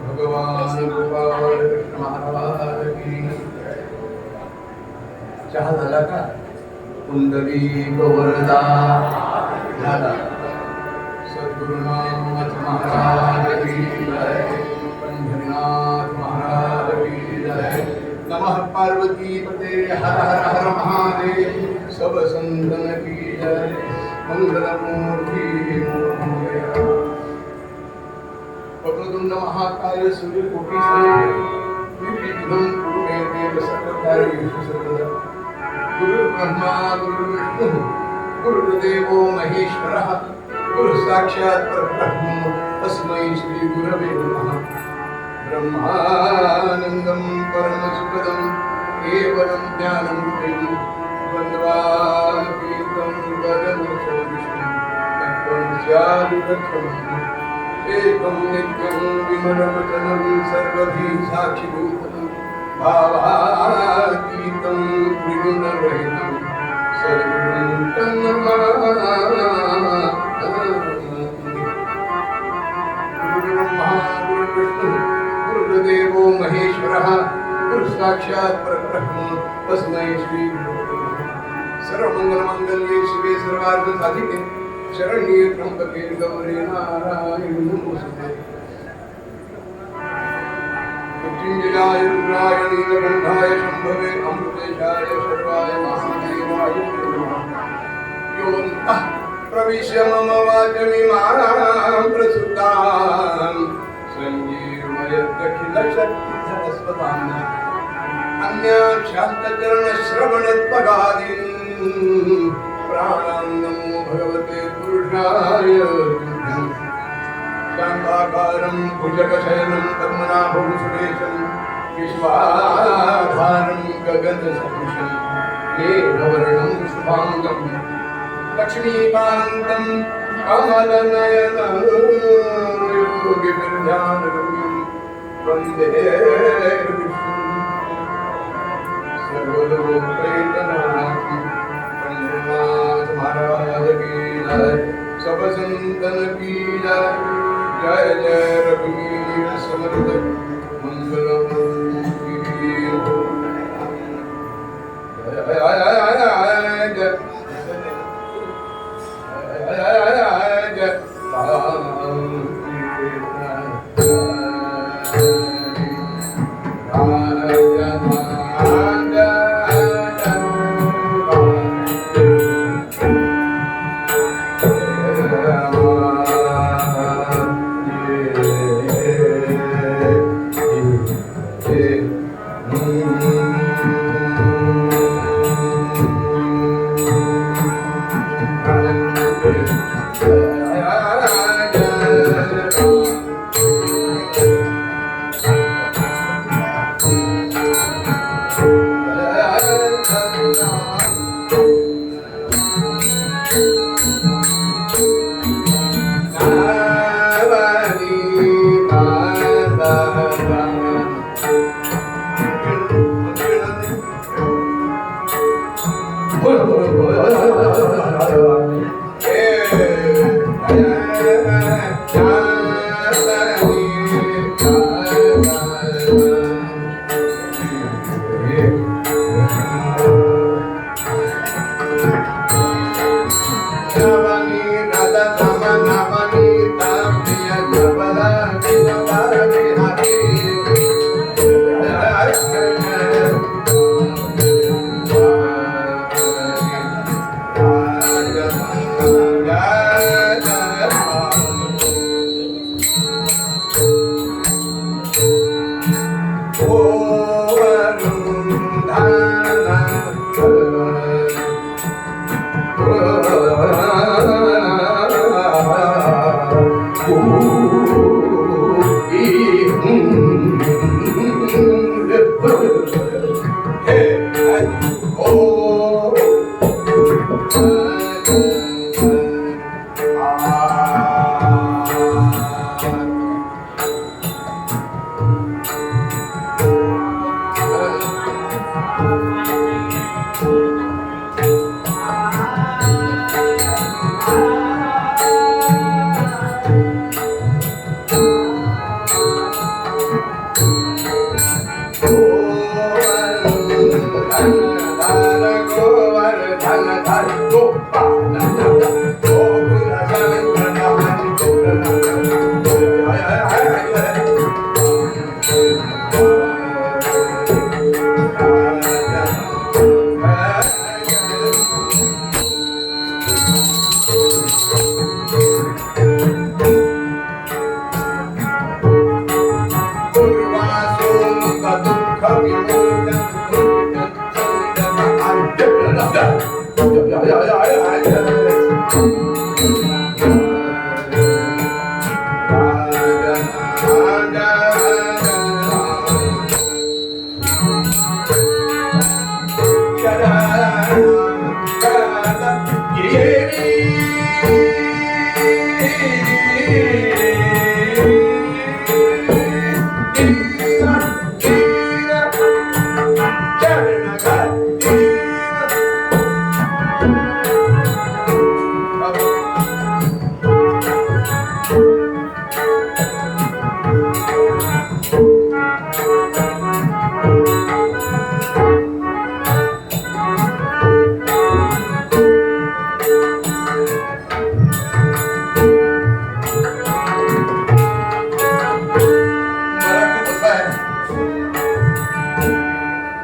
भगवान गोपाल कृष्ण महाराज की चहा झाला का? पुंडलिक वरदा झाला. सद्गुरुनाथ महाराज की जय. पंढरीनाथ महाराज की जय. नमः पार्वती पते हर हर हर महादेव. सब संतन की जय. मंगलमूर्ति मोरया. वक्रतुंड महाकाय सूर्यकोटि निर्विघ्नं कुरु मे देव सर्वकार्येषु सर्वदा. गुरुर्ब्रह्मा गुरुर्विष्णुः गुरुर्देवो महेश्वरः गुरुः साक्षात् परब्रह्म तस्मै श्री गुरवे नमः. ब्रह्मानन्दं परमसुखदं केवलं ज्ञानमूर्तिं वन्द्वामीतं वदनसोदिशं तत्त्वं स्यादिरक्षणम्. एकं नित्यं विमलवचनं सर्वभिः साक्षिभूतं भावातीतं त्रिगुणरहितं सद्गुरुं तन्नमामि. गुरुर्ब्रह्मा गुरुर्विष्णुः गुरुर्देवो महेश्वरः गुरुः साक्षात् परब्रह्म तस्मै श्री गुरवे नमः. सर्वमंगलमांगल्ये शिवे सर्वार्थसाधिके शरण्ये त्र्यंबके गौरी नारायणी नमोस्तुते. मृत्युंजयाय रुद्राय नीलकंठाय शंभवे अमृतेशाय शर्वाय महादेवाय नमः. योऽन्तः प्रविश्य मम वाचमिमां प्रसुतां संजीवयत्यखिलशक्तिधरस्वताम्. अन्याक्षान्तचरणश्रवणत्वगादीन् प्राणां नमो भगवते पुरुषाय तुभ्यं. शान्ताकारं भुजगशयनं पद्मनाभं सुरेशं विश्वाधारं गगनसदृशं मेघवर्णं शुभाङ्गं लक्ष्मीकान्तं कमलनयनं योगिभिर्ध्यानगम्यं वन्दे विष्णुं सर्वलोकैकनाथं. पंढरीनाथ महाराज की जय. सब संतन की जय. जय जय रघुवीर समर्थ मंगलमूर्ति. जय जय जय जय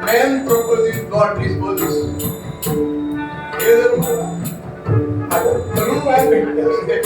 Man proposes, God disposes. हे जर मला आता तरुण वयात भेटले असते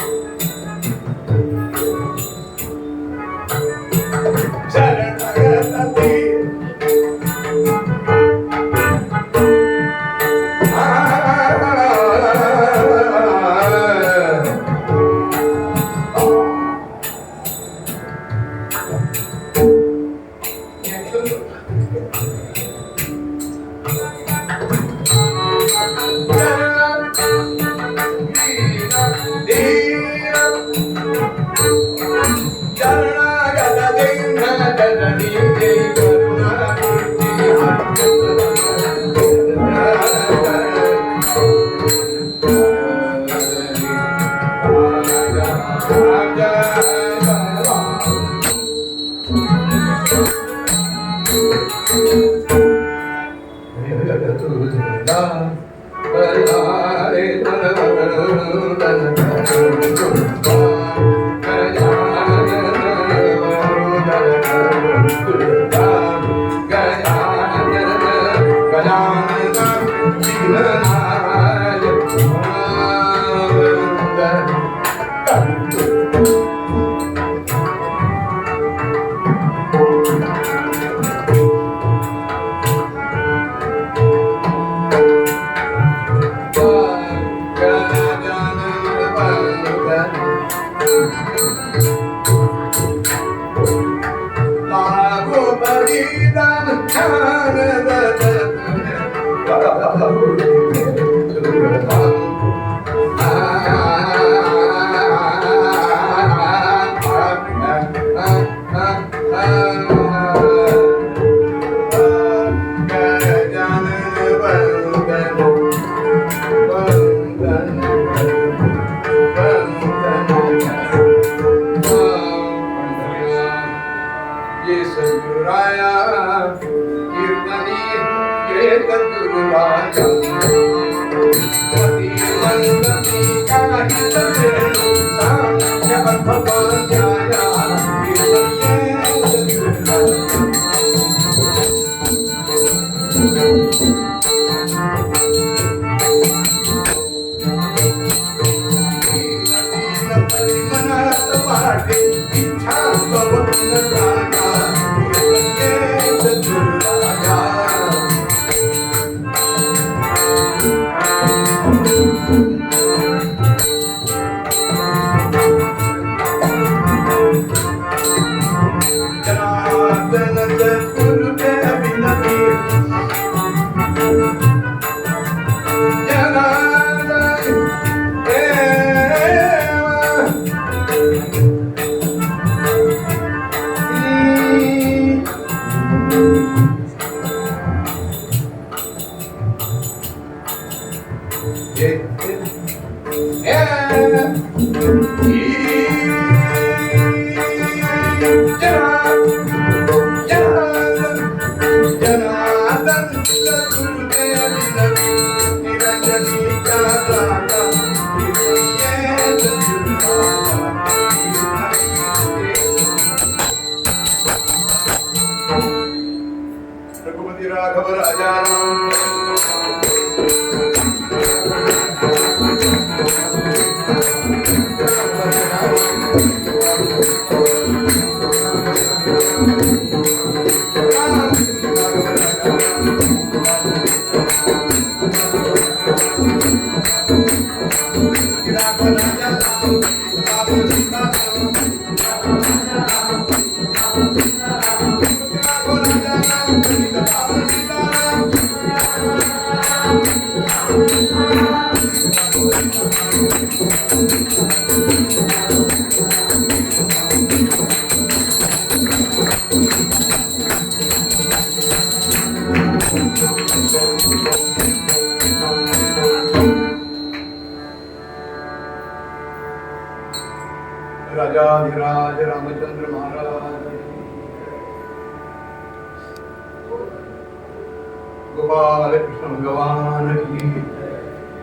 गोपाल कृष्ण भगवान की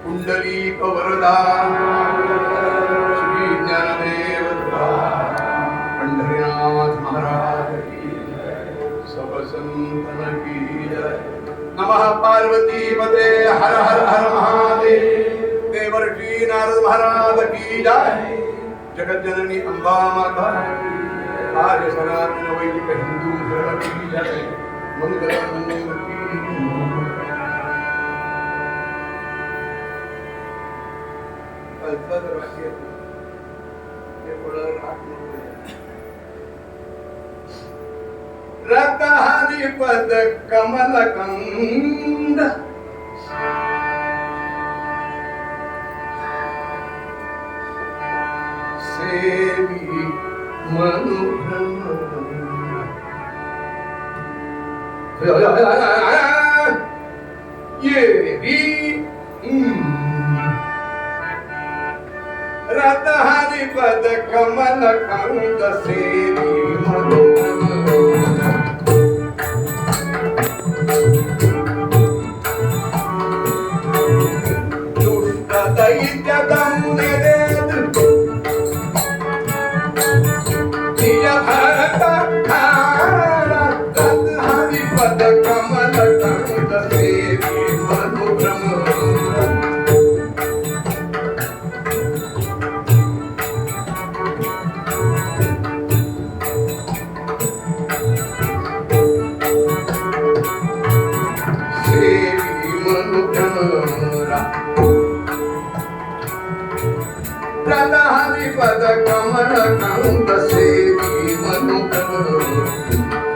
कुंडलीक वरदा श्री ज्ञानदेव पंढरीनाथ महाराज की सब संतन की जय। नमः पार्वती पते हर हर हर महादेव। देवर्षि नारद महाराज की जय। जगत जननी अम्बा माता आर्य सनातन वैदिक हिंदू धर्म की जय। मंगल मूर्ति रतहरि पद कमल कंद सेवी मनुभ्रम ये भी रतहरि पद कमल कंद सेवी दुष्ट दैत्य दमुने निज भरत खारा रतहरि पद कमल कंद सेवी मनुभ्रम रतहरि पद कमल कंद सेवी मनुभ्रम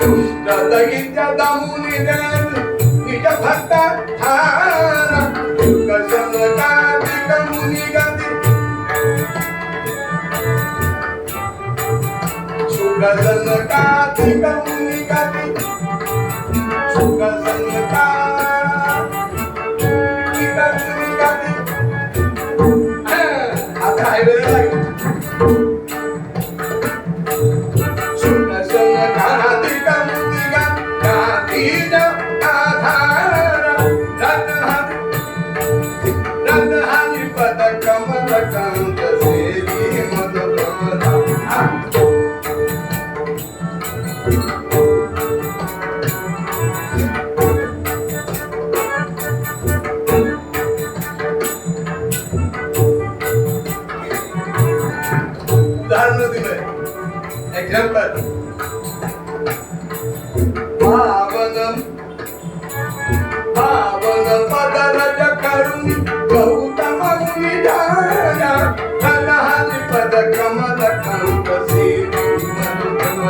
दुष्ट दैत्य दमुनि निज भक्त हारा शुक सनकादिक मुनि गति शुक सनकादिक मुनि गति शुक सनकादिक मुनि गति आता है मेरा लाइट शुक सनकादिक मुनि गति आधार रतहरि पद कमल कंद सेवी मनुभ्रम उदाहरण दिलंय एक्झाम्पल पावन पदरज करुणी गौतम मुनि जाया रतहरि पद कमल कंद सेवी मनुभ्रम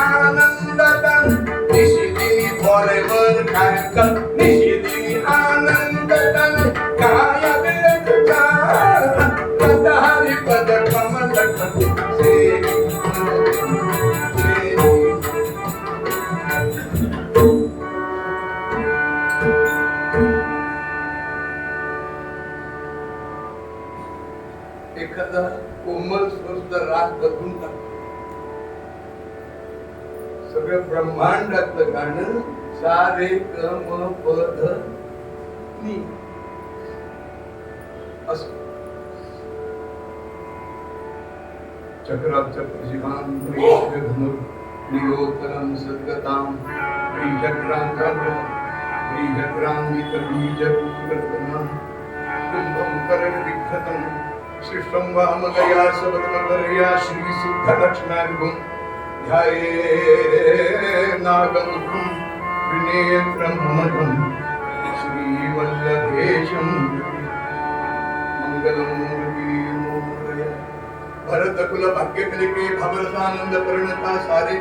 आनंदतन निशिदिनी forever कायकल निशिदिनी आनंदतन काय वेद रतहरि पद कमल कंद सेवी एखादा कोमल स्वस्थ राग बदलून टाक सगळं ब्रह्मांडातलं गाणं सा रे ग म प ध नि असं चक्राक्षर जीवान धनुर नियोतरम सद्गताम बीजक्रांगित बीजपुत्रतना कुंभं करविघ्नतं सृष्टं वामगया सबदमकरया श्री सिद्ध लक्ष्मणार्घुं ध्याये नागमुखं त्रिनेत्रं ममतं श्री वल्लभेशं मंगलमूर्ति मोरया भरत कुल भाग्य कलिके भवरसानंद परिणता सारे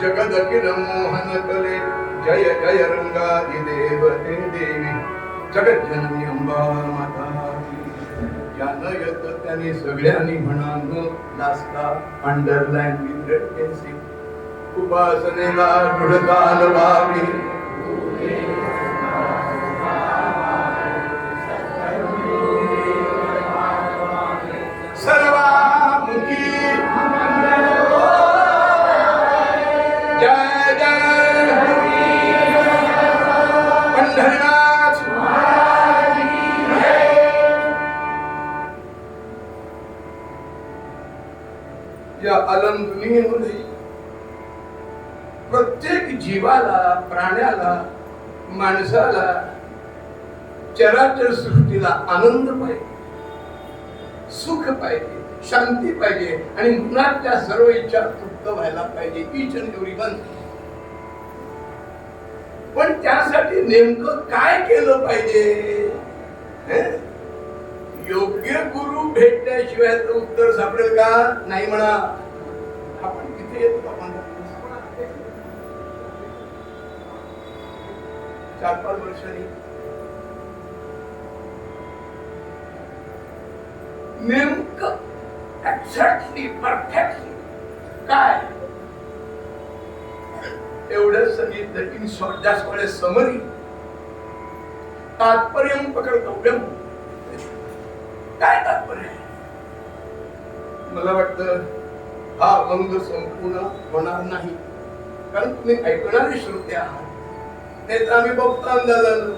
जगद अखिल मोहन कले जय जय रंगादि देव हे देवी जगत जननी अंबा माता ज्यानं येत त्यांनी सगळ्यांनी म्हणा न लास्ता अंडरलाईन विथ रेड पेन्सिल उपासनेला दृढताल व्हावी सर्वामुखी या अलम दुनियेमध्ये प्रत्येक जीवाला, प्राण्याला, माणसाला, चराचर सृष्टीला आनंद पाहिजे, सुख पाहिजे, शांती पाहिजे आणि मनातल्या सर्व इच्छा तृप्त व्हायला पाहिजे. Each and everyone. पण त्यासाठी नेमकं काय केलं पाहिजे? योग्य गुरु भेटल्याशिवाय उत्तर सापडेल का? नाही म्हणा. आपण किती येतो? आपण 4-5 वर्षांनी नेमकं एक्झॅक्टली परफेक्टली काय एवढं सांगितलं. In short, that's called a summary. तात्पर्य पकडतव्यम. काय तात्पर्य? मला वाटतं हा अभंग संपूर्ण होणार नाही, कारण तुम्ही ऐकणारे श्रोते आहात. नाही तर आम्ही बघतो अंदाजानं.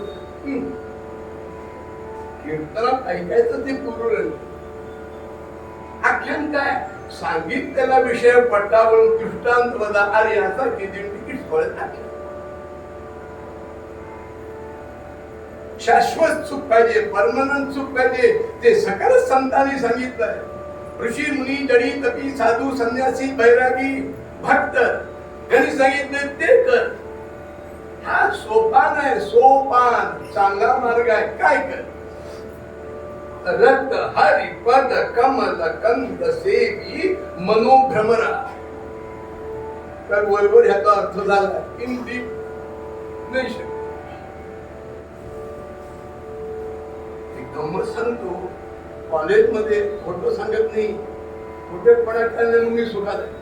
कीर्तनात ऐकायचं ते पूर्ण. आख्यान काय? सांगितलेला विषय पटावून दृष्टांत वदा. अरे याचा किती तिकीट फळत. शाश्वत सुख पाहिजे, परमनंट सुख पाहिजे. ते सकल संतांनी सांगितलंय. ऋषी मुनी जडी तपी साधू संन्यासी बैरागी भक्त यांनी सांगितले ते कर. हा सोपान आहे, सोपान. चांगला मार्ग आहे. काय कर? रक्त हरि पद कमल कंद सेवी मनोभ्रमरा. तर बरोबर ह्याचा अर्थ झाला इन डीप नाही शकत. गंमत सांगतो, कॉलेजमध्ये खोटं सांगत नाही. खोटेपणा केल्याने मी सुखात आहे.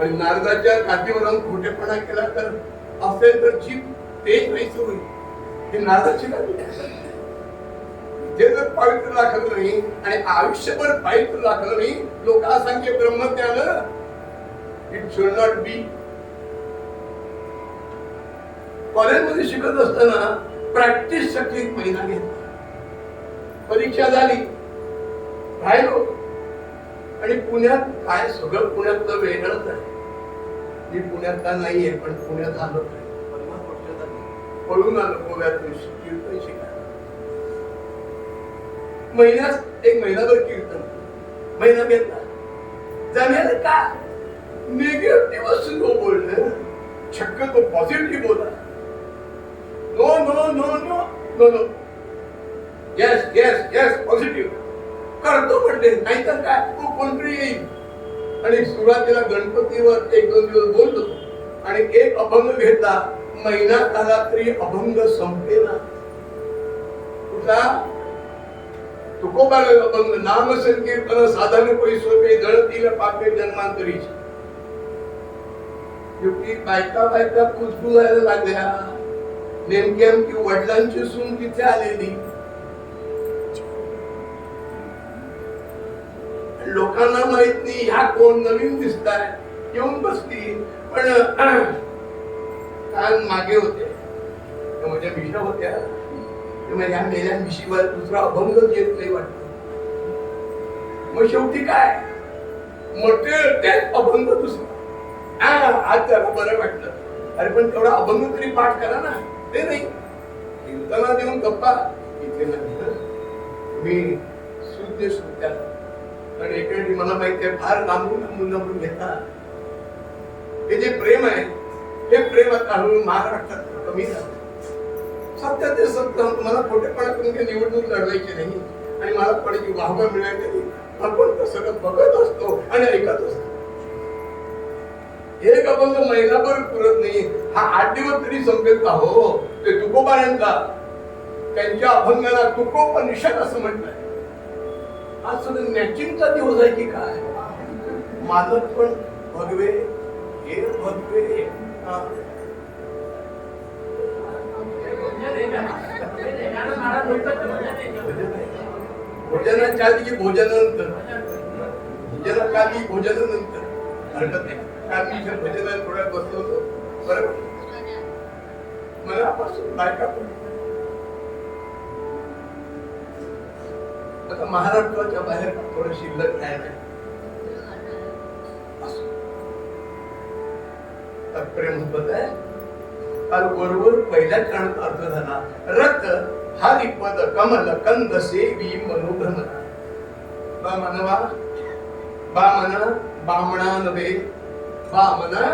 आणि नारदाच्या काठीवरून खोटेपणा केला तर असेल तर जीभ तेज नाही होईल. हे नारदाची काठी. जे जर पवित्र राखलं नाही आणि आयुष्यभर पवित्र राखलं नाही, लोकांसांगे ब्रह्मज्ञान इट शुड नॉट बी. कॉलेजमध्ये शिकत असताना प्रॅक्टिस साठी 1 महिना घेतला. परीक्षा झाली, राहिलो. आणि पुण्यात काय सगळं पुण्यातलं वेगळंच आहे. मी पुण्यातला नाहीये, पण पुण्यात आलो. 50 वर्ष झाली पळून आलो गोव्यातून कीर्तन शिकायला. महिन्यात 1 महिनाभर कीर्तन महिना घेतला. जमेल का? निगेटिव्ह असं नो बोलणं, शक्यतो पॉझिटिव्ह बोला. No no no no no no. Yes yes yes positive करतो म्हणते. नाहीतर काय कोणतरी येईल. आणि सुरुवातीला गणपतीवर 1-2 दिवस बोललो आणि एक अभंग घेतला. महिना झाला तरी अभंग संपेना. कुठला? तुकोबाला अभंग. नाम संकीर्तन साधन कोई सोपे जळतील पापे जन्मांतरीची. शेवटी बायका कुजबुजायला लागल्या. नेमकी वडिलांची सून तिथे आलेली. लोकांना माहित नाही ह्या कोण नवीन दिसताय. येऊन बसली. पण कान मागे होते, माझ्या मिशा होत्या. ह्या मेल्या मिशीवर दुसरा अभंगच येत नाही वाटत. मग शेवटी काय म्हटलं त्यात अभंग दुसरा. आज त्याला बरं वाटलं. अरे पण तेवढा अभंग तरी पाठ करा ना. ते नाही, कीर्तना देऊन गप्पा इथे नाही. मी शुद्ध श्रोत्या आणि एकेडी मला माहिती आहे फार लांबून घेतात. हे जे प्रेम आहे, हे प्रेम आता हळूहळू महाराष्ट्रात कमी झालं. सत्य ते सत्य. मला खोटेपणा करून काही निवडणूक लढवायची नाही आणि मला कोणाची वाहवा मिळायची नाही. आपण तर सगळं बघत असतो आणि ऐकत असतो. एक अभंग महिनाभर पुरत नाही. हा 8 दिवस तरी संपेल का? हो, ते तुकोबारांचा त्यांच्या अभंगाला तुकोपनिषद असं म्हटलंय. आज सगळं मॅचिंगचा दिवस आहे की काय? मालक पण भगवे हे भगवे. भोजनाच्या आधी भोजनानंतर, भोजनाच्या आधी भोजनानंतर हरकत नाही. आम्ही इथे भजनात थोड्या बसलो होतो. बरोबर मनापासून बायका पण आता महाराष्ट्राच्या बाहेर थोडं शिल्लक नाही. महत्वाचं आहे. काल बरोबर पहिल्या चरणात अर्थ झाला. रथ हरिपद कमल कंद सेवी मनोभ्रमना. बा मनवा, बा मना, बामणा नव्हे, बा मना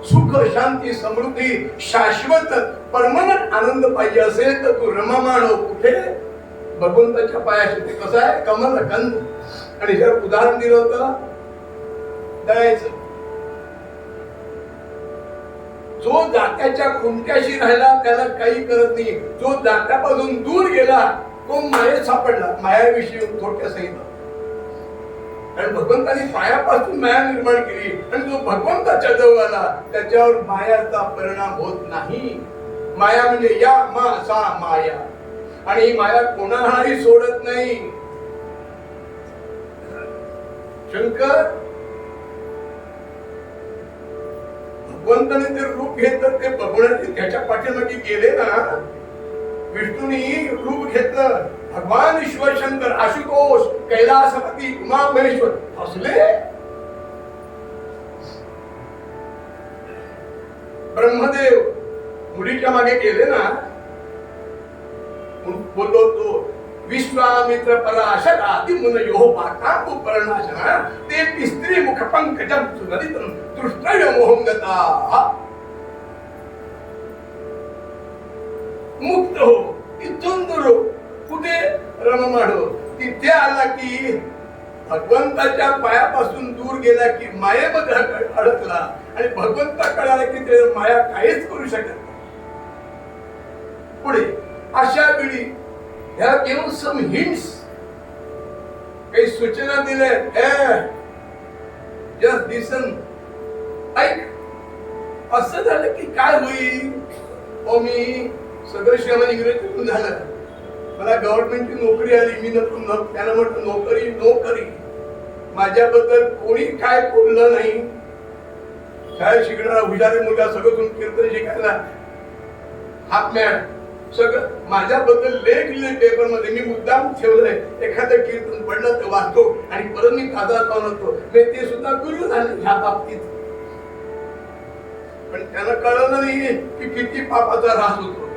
सुख शांती समृद्धी शाश्वत परमनंट आनंद पाहिजे असेल तर तू रममाण कुठे? भगवंताच्या पायाशी. ते कसं आहे? कमल कंद. आणि जर उदाहरण दिलं होतं दळायचं. जो दात्याच्या खुंट्याशी राहिला त्याला काही करत नाही. जो दात्यापासून दूर गेला तो मायेत सापडला. मायाविषयी थोडक्यात सांगितलं. कारण भगवंताने पायापासून माया निर्माण केली आणि जो भगवंताच्या जवळ आला त्याच्यावर मायाचा परिणाम होत नाही. माया म्हणजे या मा सा माया. आणि ही माया कोणालाही सोडत नाही. शंकर भगवंताने ते रूप घेतलं ते बघण्याचे त्याच्या पाठीमागे गेले ना. विष्णूने रूप घेतलं. भगवान ईश्वर शंकर आशुतोष कैलासपती उमा महेश्वर हसले. ब्रह्मदेव मुलीच्या मागे गेले ना. बोललो तो विश्वामित्र पराशर आदि मुन यो पाठांबु पर्णाशना ते स्त्री मुख पंकजम सुनलितम दृष्टय मोहं गता. मुक्त हो, इथून दूर हो. कुठे? रममाडो. तिथे आला की भगवंताच्या पायापासून दूर गेला की मायेमध्ये अडकला आणि भगवंताकडे आला की ते माया काहीच करू शकत नाही. पुढे अशा वेळी ह्या घेऊन सम हिंट्स, काही सूचना दिल्या. जस्ट लिसन, ऐक. असं झालं की काय होईल? मी सगळं श्रम इंग्रजीतून झालं. मला गव्हर्नमेंटची नोकरी आली. मी त्याला म्हटलं नोकरी नोकरी. माझ्याबद्दल कोणी काय बोललं नाही. शाळेत शिकणारा हुशारी मुलगा सगळं कीर्तन शिकायला हाफ मॅड सगळं माझ्याबद्दल लेख लिहिले पेपर मध्ये. मी मुद्दाम ठेवलंय. एखादं कीर्तन पडलं तर वाचतो आणि परत मी ताजा होतो. मी ते सुद्धा गुरु झाले ह्या बाबतीत. पण त्यांना कळलं नाही की किती पापाचा ऱ्हास होतो.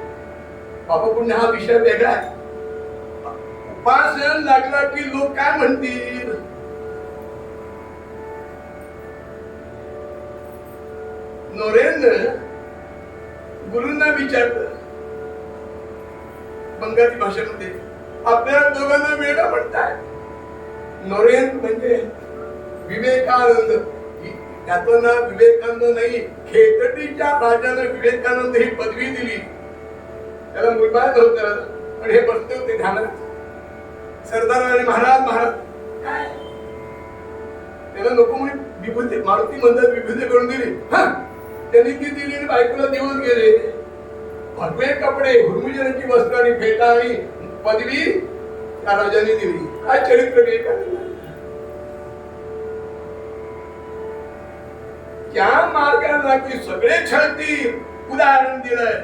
पाप पुण्य हा विषय वेगळा आहे. उपासन लागला की लोक काय म्हणतील? नरेंद्र गुरूंना विचारलं बंगाली भाषेमध्ये, आपल्या दोघांना वेडा म्हणताय. नरेंद्र म्हणजे विवेकानंद. त्याचं नाव विवेकानंद नाही. खेतडीच्या राजाने विवेकानंद ही पदवी दिली. त्याला मुलबाळ होत आणि हे बसले होते ध्यानात. सरदार आणि महाराज महाराज काय त्याला नको म्हणून विभूती मारुती मंदिरात विभूती करून दिली. त्यांनी ती दिली आणि बायकोला दिवस गेले. भगवे कपडे, हुरमुजनाची वस्त्र आणि फेटा आणि पदवी त्या राजाने दिली. काय चरित्र विवेकानंद. त्या मार्गाला की सगळे छळतील. उदाहरण दिलंय.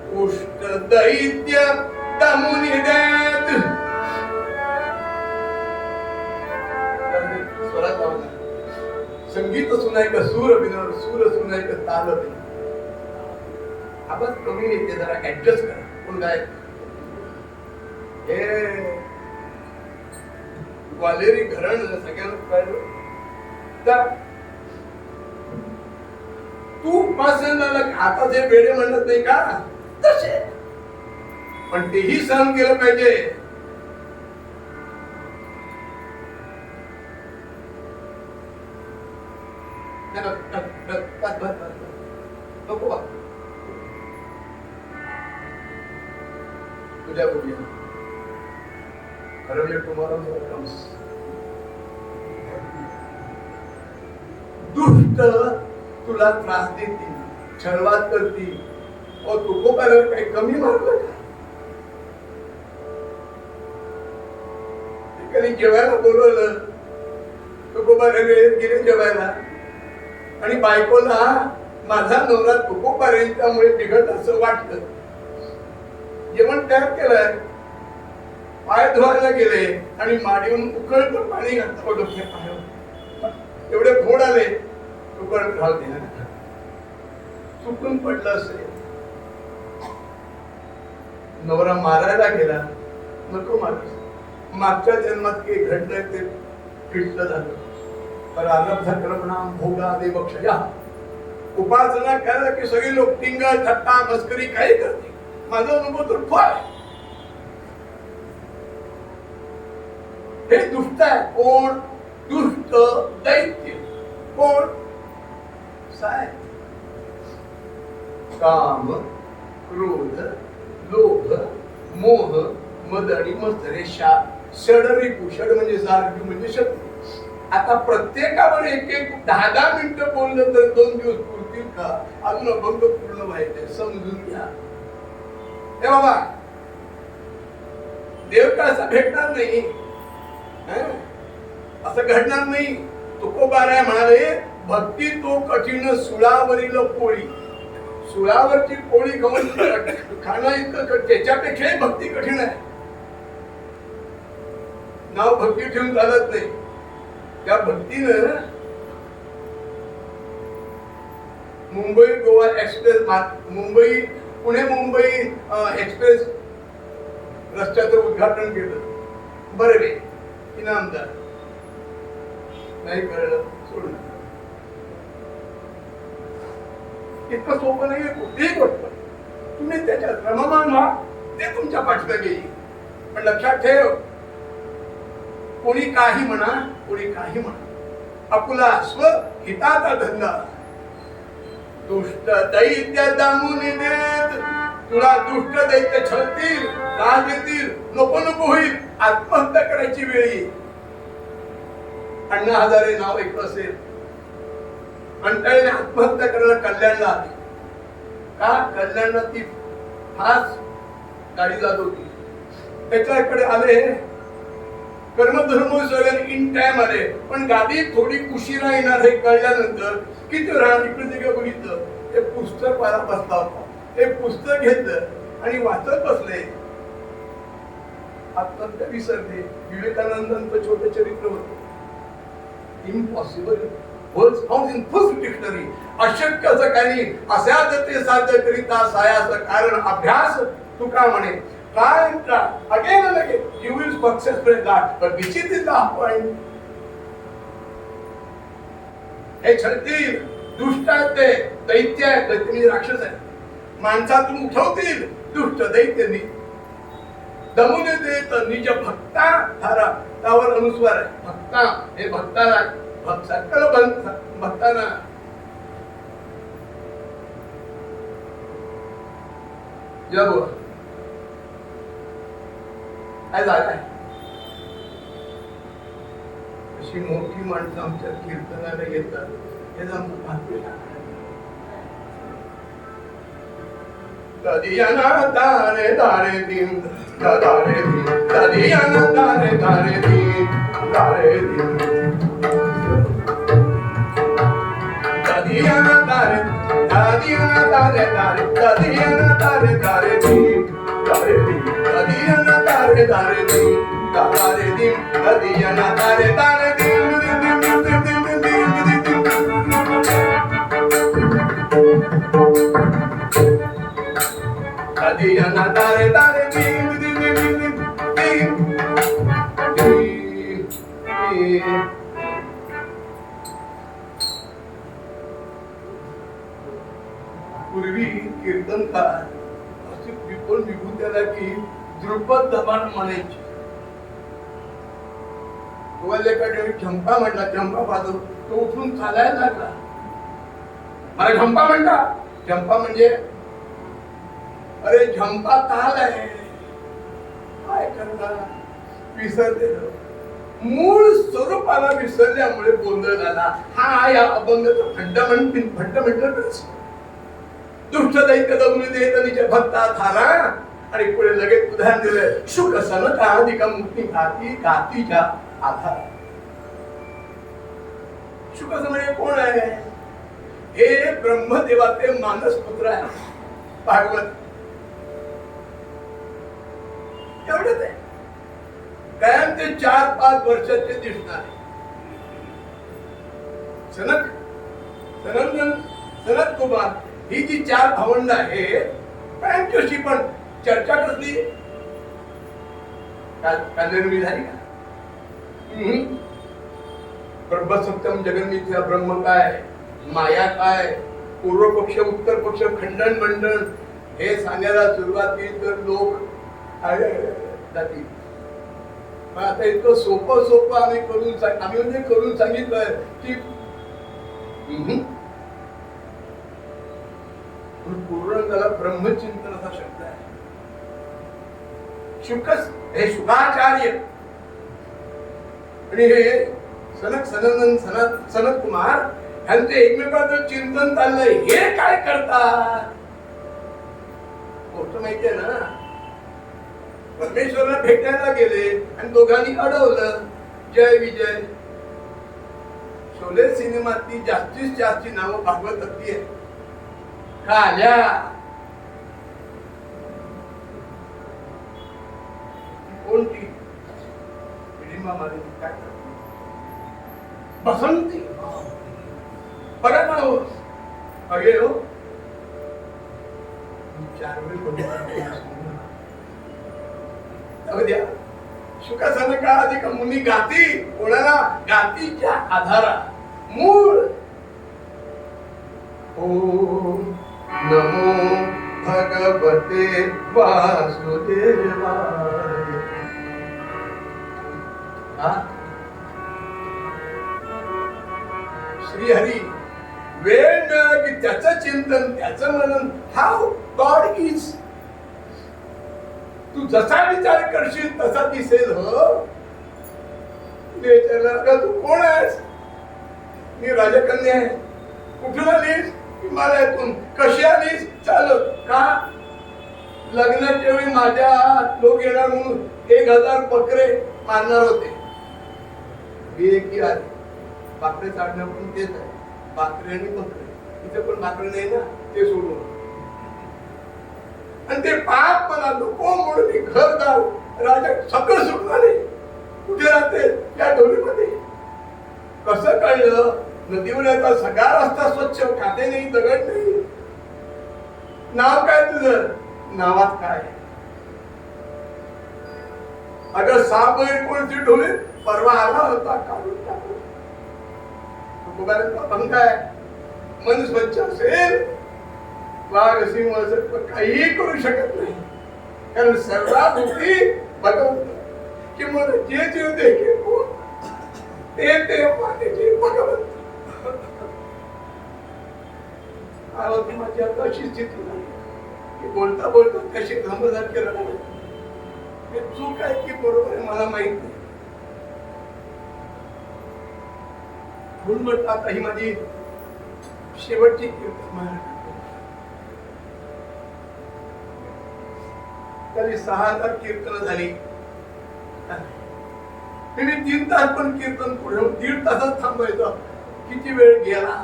दुष्ट दैत्य दमुनी देत. संगीत सुनाय का सूर बिनर, सूर सुनाय का ताल बिनर. आपण कमी येते जरा ऍडजस्ट करा. कोण गाय हे ग्वालेरी घरण सगळ्यांना कळलं. तर तू उपासनाला आता जे वेडे म्हणत नाही का तसे, पण तेही सहन केलं पाहिजे. नको बा तुझ्या बोलूया. खरं तुम्हाला दुष्ट तुला त्रास देतील, छळवाद करतील. तुकोबाला काही कमी मारलं का? कधी जेवायला बोलवलं, तुकोबाला वेळेत गेले जेवायला आणि बायकोला माझा नवरा तुकोबाऱ्यांच्यामुळे बिघडत असं वाटतं. जेवण तयार केलंय, पाय धुवायला गेले आणि माडीहून उकळतं पाणी घातलं डोक्या पायावर. एवढे फोड आले. तुकोबाला राहू दे. चुकून पडलं असेल, नवरा मारायला गेला, नको मारस, मागच्या जन्मात काही घडलंय ते फिटलं झालं, प्रारब्ध कर्मणां भोगादेव क्षयः. उपासना करायला की सगळी लोक टिंगल थट्टा मस्करी काही करते, माझा अनुभव तर फळ हे दुष्ट आहे. कोण? दुष्ट दैत्य. कोण? साय काम, क्रोध, लोभ, मोह, मद आणि मत्सर, षडरिपू. षड म्हणजे सारखी म्हणजे शत्रू. आता प्रत्येकावर एक एक 10-10 मिनिटं बोललं तर 2 दिवस पुरतील का? अजून अभंग पूर्ण व्हायचे, समजून घ्या. हे बाबा, देव का असं भेटणार नाही, असं घडणार नाही. तुकोबाराय म्हणाले, भक्ती तो कठीण सुळावरील पोळी. सुळावरची पोळी खाणं इतकं, त्याच्यापेक्षाही भक्ती कठीण आहे. नाव भक्ती ठेवून चालत नाही. त्या भक्तीनं मुंबई गोवा एक्सप्रेस, मुंबई पुणे मुंबई एक्सप्रेस रस्त्याचं उद्घाटन केलं. बरं रे, इनामदार नाही कळलं, सोडलं. इतकं सोपं नाही. कुठलीही गोष्ट तुम्ही त्याच्यात रममान व्हा, ते तुमच्या पाठीमागे येईल. पण लक्षात ठेव, कोणी काही म्हणा, कोणी काही म्हणा, आपला स्व हिताचा धंदा. दुष्ट दैत्य दामून देत, तुला दुष्ट दैत्य छळतील, त्रास देतील, नको नको होईल, आत्महत्या करायची वेळ येईल. अण्णा हजारे नाव ऐकलं असेल. कंटाळीने आत्महत्या करायला कल्याणला आली. का? कल्याणला ती फास्ट गाडी जात होती. त्याच्याकडे आले, कर्मधर्म सगळ्यांनी इन टाइम आले, पण गाडी थोडी उशिरा येणार हे कळल्यानंतर किती राहणार, इकडे तिकडे बघितलं, ते पुस्तक वाला बसला होता. ते पुस्तक घेतलं आणि वाचत बसले. आत्महत्या विसरले. विवेकानंदांचं छोटं चरित्र होतं. Impossible words found in first dictionary. अशक्य असं काही, असाध्य ते साध्य करिता सायास कारण अभ्यास. तुका म्हणे, काय again and again you will successful in that, but which is the point? हे छळतील, दुष्ट आहेत, ते दैत्य आहेत. दैत्य म्हणजे राक्षस आहे. माणसातून उठवतील दुष्ट दैत्यांनी. दमून देत निज भक्ता थारा. त्यावर अनुस्वार आहे. भक्ता हे भक्ताला, सकल भक्ताना. जब काय झालंय, अशी मोठी माणसं आमच्या कीर्तनाला येतात, हे आमचं भाग्य. कदियाना तारे तारे दिन तारे दिन, कदियाना तारे तारे दिन तारे दिन, कदियाना तारे तारे तारे, कदियाना तारे तारे दिन तारे दिन, कदियाना तारे तारे दिन तारे दिन, कदियाना तारे तारे दिन दिन दिन दिन दिन दिन दिन. कदियाना तारे तारे दिन दिन दिन दिन दिन. पूर्वी कीर्तनकार असे विपुल विभूत्याला की द्रुपद दबाण म्हणायचे. गोवाल्याकडे झंपा म्हटला, झंपा वाजव, तो उठून चालायला लागला. मला झंपा म्हणता. झंपा म्हणजे, अरे झंपा ताल आहे, काय करणार, विसरले. मूळ स्वरूपाला विसरल्यामुळे गोंधळ झाला. हा या अभंगाचा फंडामेंटल. दुष्ट दैत्य दमून देत निज भक्ता थारा. आणि पुढे लगेच उदाहरण दिलं, शुक सनता अधिक मुक्ती घाती घातीच्या आधार. शुक म्हणजे कोण आहे? हे ब्रह्मदेवाचे मानस पुत्र आहे, भागवत. एवढंच आहे. कायम ते 4-5 वर्षाचे दिसणार. सनत कुमार ही जी चार भावंड आहे त्यांच्याशी पण चर्चा कसली कालनिर्मी झाली का? ब्रह्म सत्यम जगन्मिथ्या, ब्रह्म काय, माया काय, पूर्व पक्ष उत्तर पक्ष, खंडन मंडन हे सांगायला सुरुवात केली तर लोक जातील. आता इतकं सोपं आम्ही करून सांगितलंय की पूर्ण त्याला ब्रह्मचिंतन असा शब्द आहे. हे शुकाचार्य आणि हे सनत कुमार यांचे एकमेकांचं चिंतन चाललंय. हे काय करतात गोष्ट माहितीये ना. परमेश्वरला भेटायला गेले आणि दोघांनी अडवलं. जय विजय. शोले सिनेमातली जास्तीत जास्त नावं भागवतातली आहे. काल्या कोणती काय बसंती बघा ना हो. अगे हो 4 वेळ शुकासन का अधिक मुनी गाती कोणाला गातीच्या आधारा मूळ ओम नमो भगवते वासुदेवाय. श्रीहरी वेळ मिळाला की त्याचं चिंतन त्याचं मनन. How God is. तू जसा विचार करशील तसा दिसेल. हो विचारला तू कोण आहेस? मी राजकन्या आहे. कुठून आलीस? हिमालयातून. कशी आलीस? चालत. का? लग्नाच्या वेळी माझ्या लोक येणार म्हणून 1000 बकरे मारणार होते. की आले बाकरे चालणं पण तेच आहे. बाकरे आणि बकरे. इथे पण बाकरे नाही ना, ते सोडून. आणि ते पाप मला नको म्हणून मी घरदार राजा सगळं सुटून आले. कुठे राहते? या ढोलीमध्ये. कसं कळलं? नदीवर येता सगळा रस्ता स्वच्छ, काटे नाही, दगड नाही. नाव काय तुझं? नावात काय? अगं 6 बैल कोणती ढोली परवा आला होता, काढून टाकून. पंख आहे. मन स्वच्छ असेल वाघ सिंह काहीही करू शकत नाही. कारण सर्वात मोठी भगवंत कि मला जे जीव देखील ते पाण्याचे भगवंत. माझी आता अशी स्थिती नाही की बोलता कशी धमधाम केला नाही. हे चूक आहे की बरोबर आहे मला माहित नाही. म्हणून म्हटलं आता ही माझी शेवटची कीर्तन. तरी 6000 कीर्तन झाली. मी 3 तास पण कीर्तन पुढे 1.5 तासात थांबायचं. किती वेळ गेला.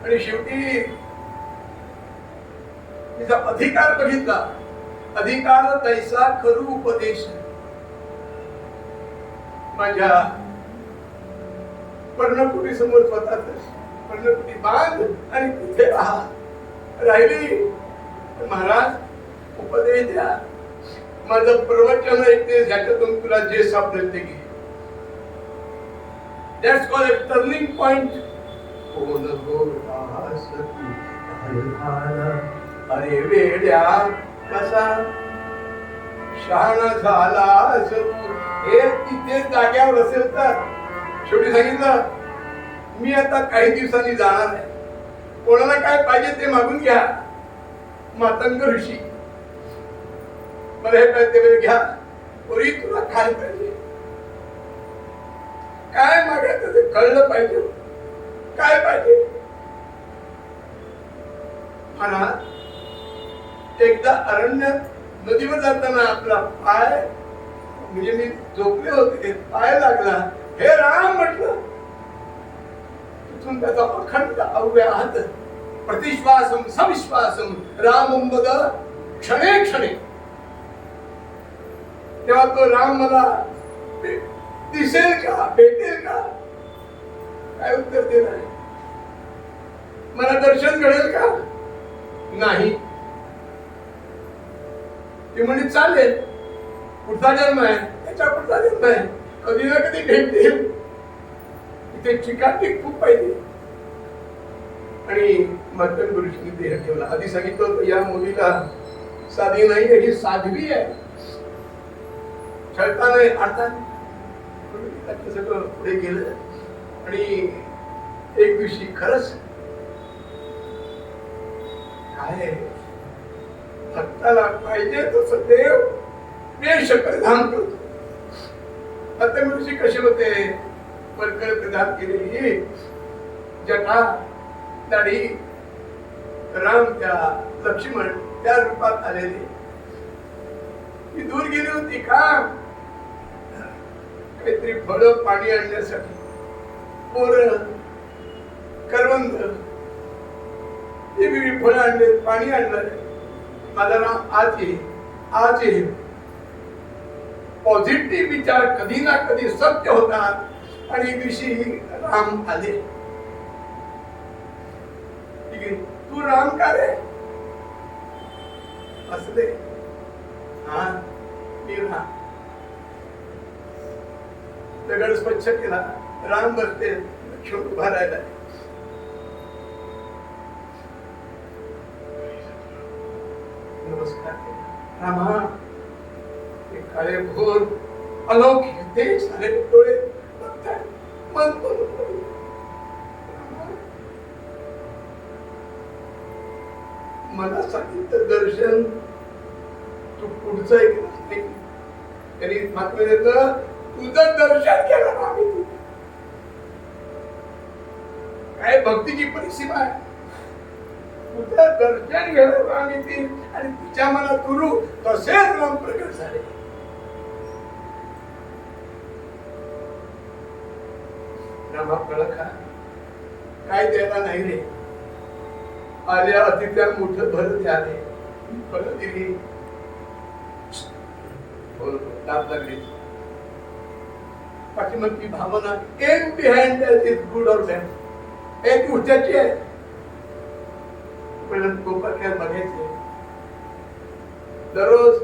आणि शेवटी तिचा अधिकार बघितला. अधिकार तैसा करू उपदेश. माझ्या पर्णकुटी समोर स्वतःच पर्णकुटी बांध आणि तिथे राहिली. महाराज उपदेश द्या. माझं प्रवचन ऐकते ज्याच्यातून तुला जे सापडेल ते घे. That's called a turning point. अरे वेड्या कसा शहाणा झाला. हे तिथे जाग्यावर असेल तर शेवटी सांगितलं मी आता काही दिवसांनी जाणार आहे. कोणाला काय पाहिजे ते मागून घ्या. मातंग ऋषी मला हे कळते वेळ घ्या. पुरी तुला काय पाहिजे काय मागायचं ते कळलं पाहिजे. काय पाहिजे? महाराज एकदा अरण्यात नदीवर जाताना आपला पाय म्हणजे मी झोपले होते पाय लागला. हे राम म्हटलं. तिथून त्याचा अखंड अव्याहत प्रतिश्वासम सविश्वासम रामं वद क्षणे क्षणे. तेव्हा तो राम मला दिसेल का भेटेल का? काय उत्तर दिलं? मला दर्शन घडेल का? नाही. ती म्हणे चालेल, पुढचा जन्म आहे, त्याच्या पुढचा जन्म आहे, कधी ना कधी भेटतील. इथे चिकाटी खूप पाहिजे. आणि मर्तन गुरुजींनी देह ठेवला. आधी सांगितलं होतं या मुलीला साधी नाही, ही साध्वी आहे. छळता नाही, अर्थात सगळं पुढे गेलं. आणि एक दिवशी खरंच काय भक्ताला पाहिजे तसं देव वेश प्रधान करतो. आता गुरुजी कसे होते? परकर प्रधान केलेली जटा, दाढी, राम त्या लक्ष्मण त्या रूपात आलेले. ती दूर गेली होती का काहीतरी फळ पाणी आणण्यासाठी. पोर, करवंद, वेगवेगळी फळं आणले, पाणी आणलं. माझा नाव आज ये, आज ये. पॉझिटिव्ह विचार कधी ना कधी सत्य होतात. आणि एक दिवशी राम आले. तू राम का रे? असले हा मी राम. दगड स्वच्छ केला. राम बसते, लक्ष्मण उभा राहिला. नमस्कार रामा. काळे भोर अलौकिक ते सारे डोळे मन मला सांगितलं दर्शन तू पुढचं ऐकलं नाही. त्यांनी मात्र देतं तुझं दर्शन केलं आम्ही. काय भक्तीची परिसीमा आहे. तुझं दर्शन घेऊन आम्ही ती आणि तिच्या मनात गुरु तसेच राम प्रकट झाले. रामा कळ का काय द्यायला नाही रे. आल्या अतिथ्या मोठं भर द्याले. फळ दिली, दाब लागली. पाठीमागची भावना एक बिहाइंड इज गुड और बॅड एक उच्चाची आहे. गोपाख्यात बघायचे दररोज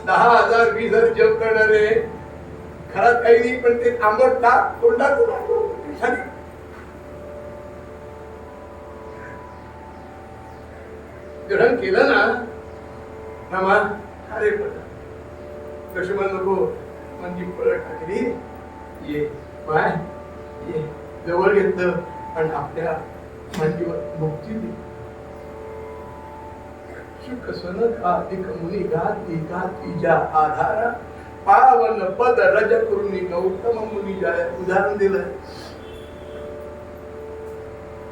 10,000 20,000 जप करणारे घरात काही नाही पण ते आंबट ताक तोंडातून ग्रहण केलं ना रामा. अरे लक्ष्मण नको म्हणजे फळं टाकली. ये माय ये जवळ घेतलं आणि आपल्या मांडीवर मुक्ती दिली. अधिक मुनी गाती गाती ज्या आधारा पावन पद रज करुणी गौतम मुनी जाय. उदाहरण दिलं.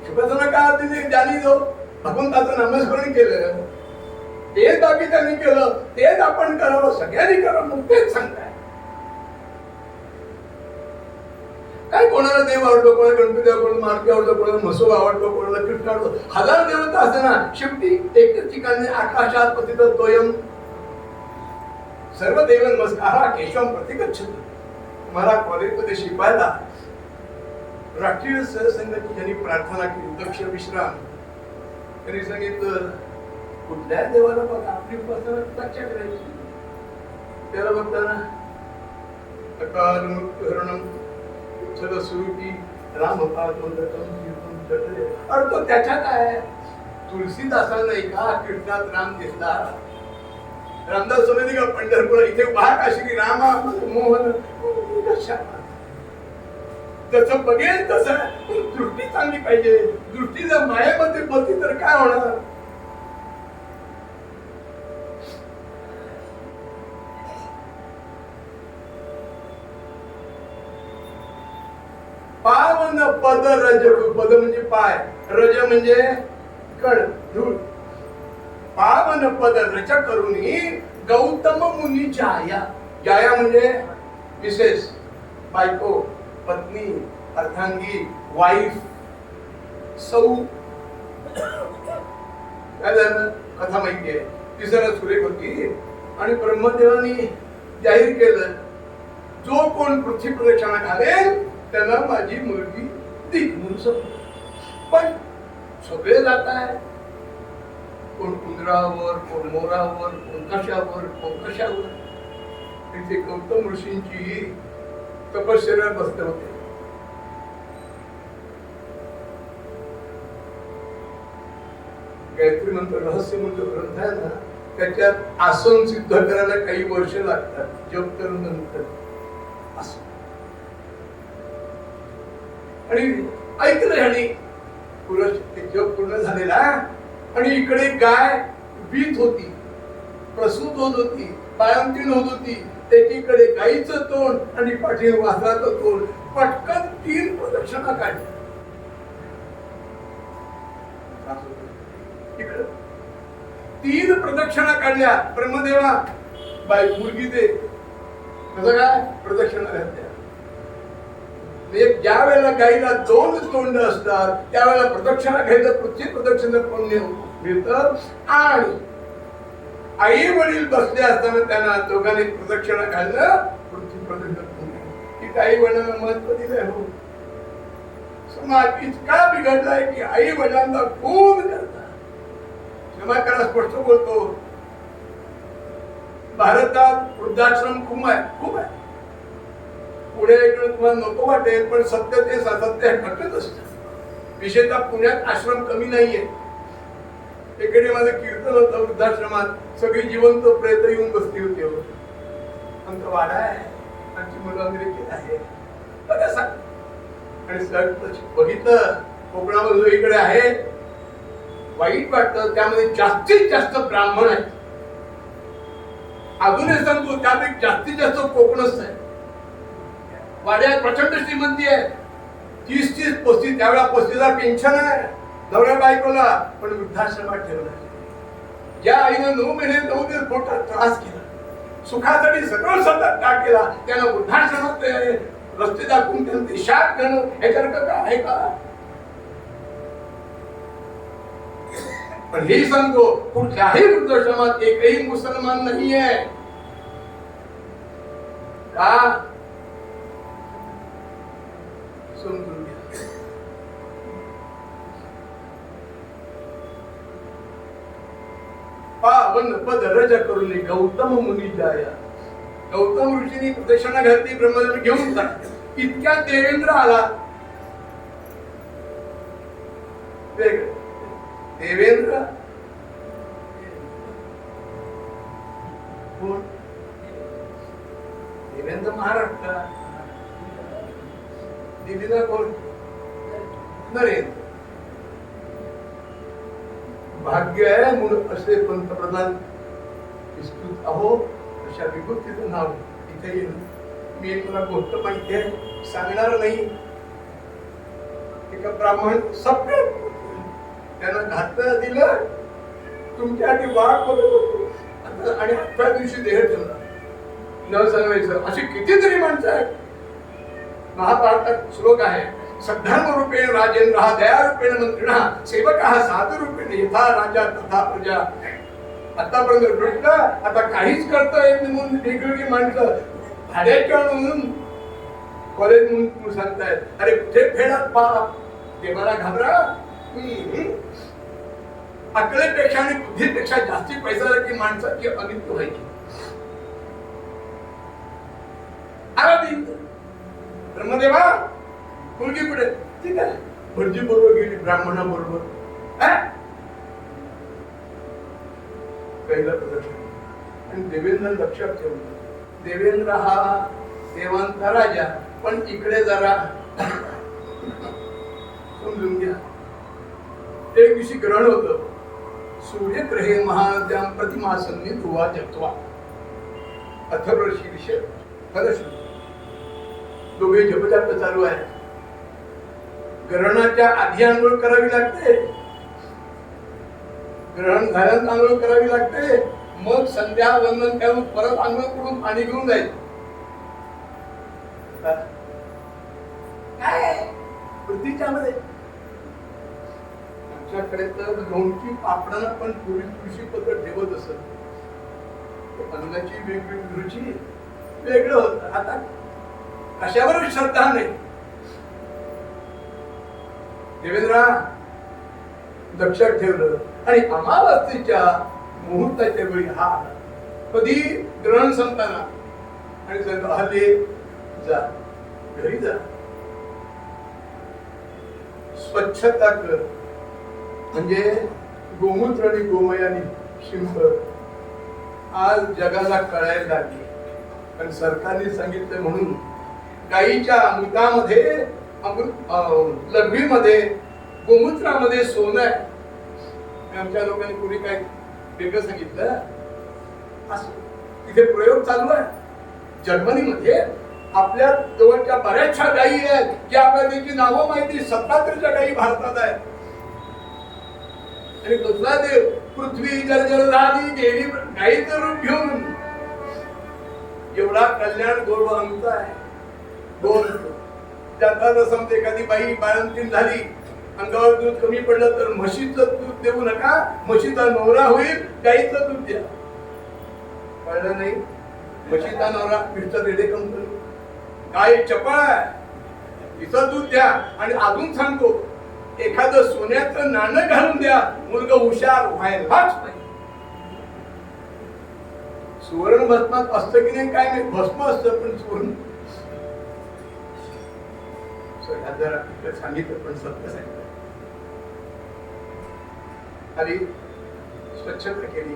शुकसनकातील ज्यांनी जो भगवंताचं नामस्मरण केलं तेच बाकी त्यांनी केलं तेच आपण करावं. सगळ्यांनी करावं मग तेच सांगताय. काय कोणाला देव आवडतो, कोणाला गणपती आवडतो, मारुती आवडतो, कोणाला म्हसोबा आवडतो, कोणाला कृष्ण आवडतो. हजार देवता असताना शेवटी एकच ठिकाणी आकाशात पतित तोयम सर्व देव नमस्कार केशवम प्रतिगच्छति. मला कॉलेजमध्ये शिकवायला राष्ट्रीय सहसंघाची ज्यांनी प्रार्थना केली दक्ष विश्राम त्यांनी सांगितलं कुठल्या देवाला बघा आपली उपासना लक्षात करायची. त्याला बघताना अकार मुक्तहरणम स्वरूपी राम अर्थ त्याच्यात आहे. तुलसीदासांना एका कीर्तनात राम दिसला. रामदास स्वामी का पंढरपूर इथे भाग श्री रामा मोहन जसं बघेल तसं दृष्टी चांगली पाहिजे. दृष्टी जर मायेमध्ये बसली तर काय होणार. पावन पद रज. पद म्हणजे पाय, रज म्हणजे कण धूळ. पावन पद रज करुणी गौतम मुनी जाया. जाया म्हणजे मिसेस, बायको, पत्नी, अर्धांगी, वाईफ, सौ. काय झालं कथा माहिती आहे. ती जरा सुरेख होती आणि ब्रह्मदेवानी जाहीर केलं जो कोण पृथ्वी प्रदक्षिणा घालेल त्याला माझी मुलगी दी. पण सगळे जात आहे, कोण उंदरावर, कोण मोरावर, कोण कशावर. तिथे गौतम ऋषींची तपश्चर्या बसले होते. गायत्री मंत्र रहस्य मंत्र ग्रंथ आहे ना, त्याच्यात आसन सिद्ध करायला काही वर्ष लागतात. जप करून नंतर आणि ऐकलं आणि जप पूर्ण झालेला. आणि इकडे गाय वीत होती, प्रसूत होत होती, बाळंतीण होत होती. एकीकडे गाईचं तोंड आणि पाठीवर वासराचं तोंड. पटकन 3 प्रदक्षिणा काढल्या. इकडे 3 प्रदक्षिणा काढल्या. ब्रह्मदेवा बाई मुलगी दे, कसं काय प्रदक्षिणा घातल्या. ज्या वेळेला गाईला 2 तोंड असतात त्यावेळेला प्रदक्षिणा घ्यायचं, पृथ्वी प्रदक्षिणा पुण्य मिळतं. आणि आई वडील बसले असताना त्यांना दोघांनी प्रदक्षिणा घालणं, पृथ्वी प्रदक्षिणा पुण्य. की आई वडिलांना महत्व दिलंय. हो, समाज इतका बिघडलाय की आई वडिलांना खूप करतात. क्षमा करा, स्पष्ट बोलतो. भारतात वृद्धाश्रम खूप आहे. पुढे तुम्हाला नको वाटेल, पण सत्य ते सातत्य घटत असतं. विशेषतः पुण्यात आश्रम कमी नाहीये. एकडे माझं कीर्तन होतं वृद्धाश्रमात. सगळी जिवंत प्रेत येऊन बसली होती. आमचा वाडा आहे, आमची मुलं अमेरिकेत आहे. आणि बघितलं कोकणामध्ये इकडे आहे, वाईट वाटतं. त्यामध्ये जास्तीत जास्त ब्राह्मण आहेत. अजूनही सांगतो, त्यापैकी जास्तीत जास्त कोकणच आहे. वाड्यात प्रचंड श्रीमंती आहे. 30-35 त्यावेळेला 35,000 पेन्शन आहे नवऱ्या बायकोला. पण वृद्धाश्रमात ठेवला. ज्या आईनं 9 महिने 9 दिवस मोठा त्रास केला, सुखासाठी सगळं सतत त्याग केला, त्यानं वृद्धाश्रमात रस्ते दाखवून त्यांचे शाप घेणं ह्याच्यासारखं काय आहे का? पण हे सांगतो, कुठल्याही वृद्धाश्रमात एकही मुसलमान नाही आहे. का? समजून घ्या. पावन पद रज करून गौतम मुनी जाया. गौतम ऋषींनी प्रदक्षिणा घातली, ब्रह्मदेव घेऊन जा. इतक्या देवेंद्र आला. देवेंद्र कोण? देवेंद्र महाराष्ट्र. दिल्लीला कोण? नरेंद्र. भाग्य आहे म्हणून असे पंतप्रधान विस्तृत अहो अशा विभूतीचं नाव इथे येईल. मी तुला गोष्ट माहिती आहे, सांगणार नाही. एका ब्राह्मण सगळं त्यांना घातलं दिलं, तुमच्यासाठी वाट बघत होतो आणि 8व्या दिवशी देह ठेवला. न सांगायचं अशी कितीतरी माणसं आहेत. महाभारतात श्लोक आहे, सद्धर्म रूपेण राजेंद्र दयारूपेण मंत्रिणा सेवकः साधु रूपेण यथा राजा तथा प्रजा. आतापर्यंत भेटलं, आता काहीच करता येत नाही म्हणून वेगवेगळी माणसं भाड्याच्या म्हणून कॉलेज म्हणून सांगतायत. अरे कुठे फेडात बाप, देवाला घाबरा. अकलेपेक्षा आणि बुद्धीपेक्षा जास्ती पैसा झाला की माणसाची अनित्य व्हायची. ब्रह्मदेवा मुलगी पुढे ठीक आहे, भटजी बरोबर गेली, ब्राह्मणा बरोबर पहिला प्रदर्शन. आणि देवेंद्र लक्षात ठेवलं, देवेंद्र हा देवांचा राजा, पण इकडे जरा समजून घ्या. एक दिवशी ग्रहण होतं. सूर्यग्रहे महानद्यां प्रतिमासन्नी ध्रुवा जप्त्वा. अथर्व शीर्ष फलश्रुती. दोघे जपजाप चालू आहे. ग्रहणाच्या आधी आंघोळ करावी लागते, ग्रहण झाल्यानंतर आंघोळ करावी लागते, मग संध्या वंदन करून परत आंघोळ करून पाणी घेऊन जायचं. काय पृथ्वीच्या मध्ये आमच्याकडे तर लोणची पापडाला पण पूर्वी तुळशी पत्र ठेवत असत. अन्नाची वेगवेगळी रुची वेगळं होत. आता कशावर श्रद्धा नाही. देवेंद्रा लक्षात ठेवलं आणि अमावास्येच्या मुहूर्ताच्या वेळी हा आला. कधी ग्रहण संपताना आणि सांगतो हल्ले जा घरी जा, स्वच्छता कर. म्हणजे गोमूत्र आणि गोमयाने शिंप आज जगाला कळायला लागली. कारण सरकारने सांगितलं म्हणून गाईच्या अमृतामध्ये लघवीमध्ये गोमूत्रामध्ये सोनं आहे. आमच्या लोकांनी पूर्वी काय वेगळं सांगितलं. असं तिथे प्रयोग चालू आहे. जर्मनीमध्ये आपल्या जवळच्या बऱ्याचशा गायी आहेत की आपल्याला त्याची नावं माहिती. 17 गायी भारतात आहेत. आणि दुसरा देव पृथ्वी जर्जर झाली गेली गायीचं रूप घेऊन एवढा कल्याण गोड आमचा आहे. दोन त्याचा समजा एखादी बाई बाळंतीण झाली, अंगावर दूध कमी पडलं तर म्हशीचं दूध देऊ नका, म्हशीचा नवरा होईल, गाईचं दूध द्या. कळलं नाही? म्हशीचा नवरा मिस्टर रेडे कंपनी, गाय चपळ आहे, तिचं दूध द्या. आणि अजून सांगतो एखादं सोन्याचं नाणं घालून द्या, मुलगा हुशार व्हायलाच पाहिजे. सुवर्ण भस्मात असतं की नाही काय नाही, भस्म असतं पण सुवर्ण जरा सांगितलं पण सत्य सांगितलं. आणि स्वच्छता केली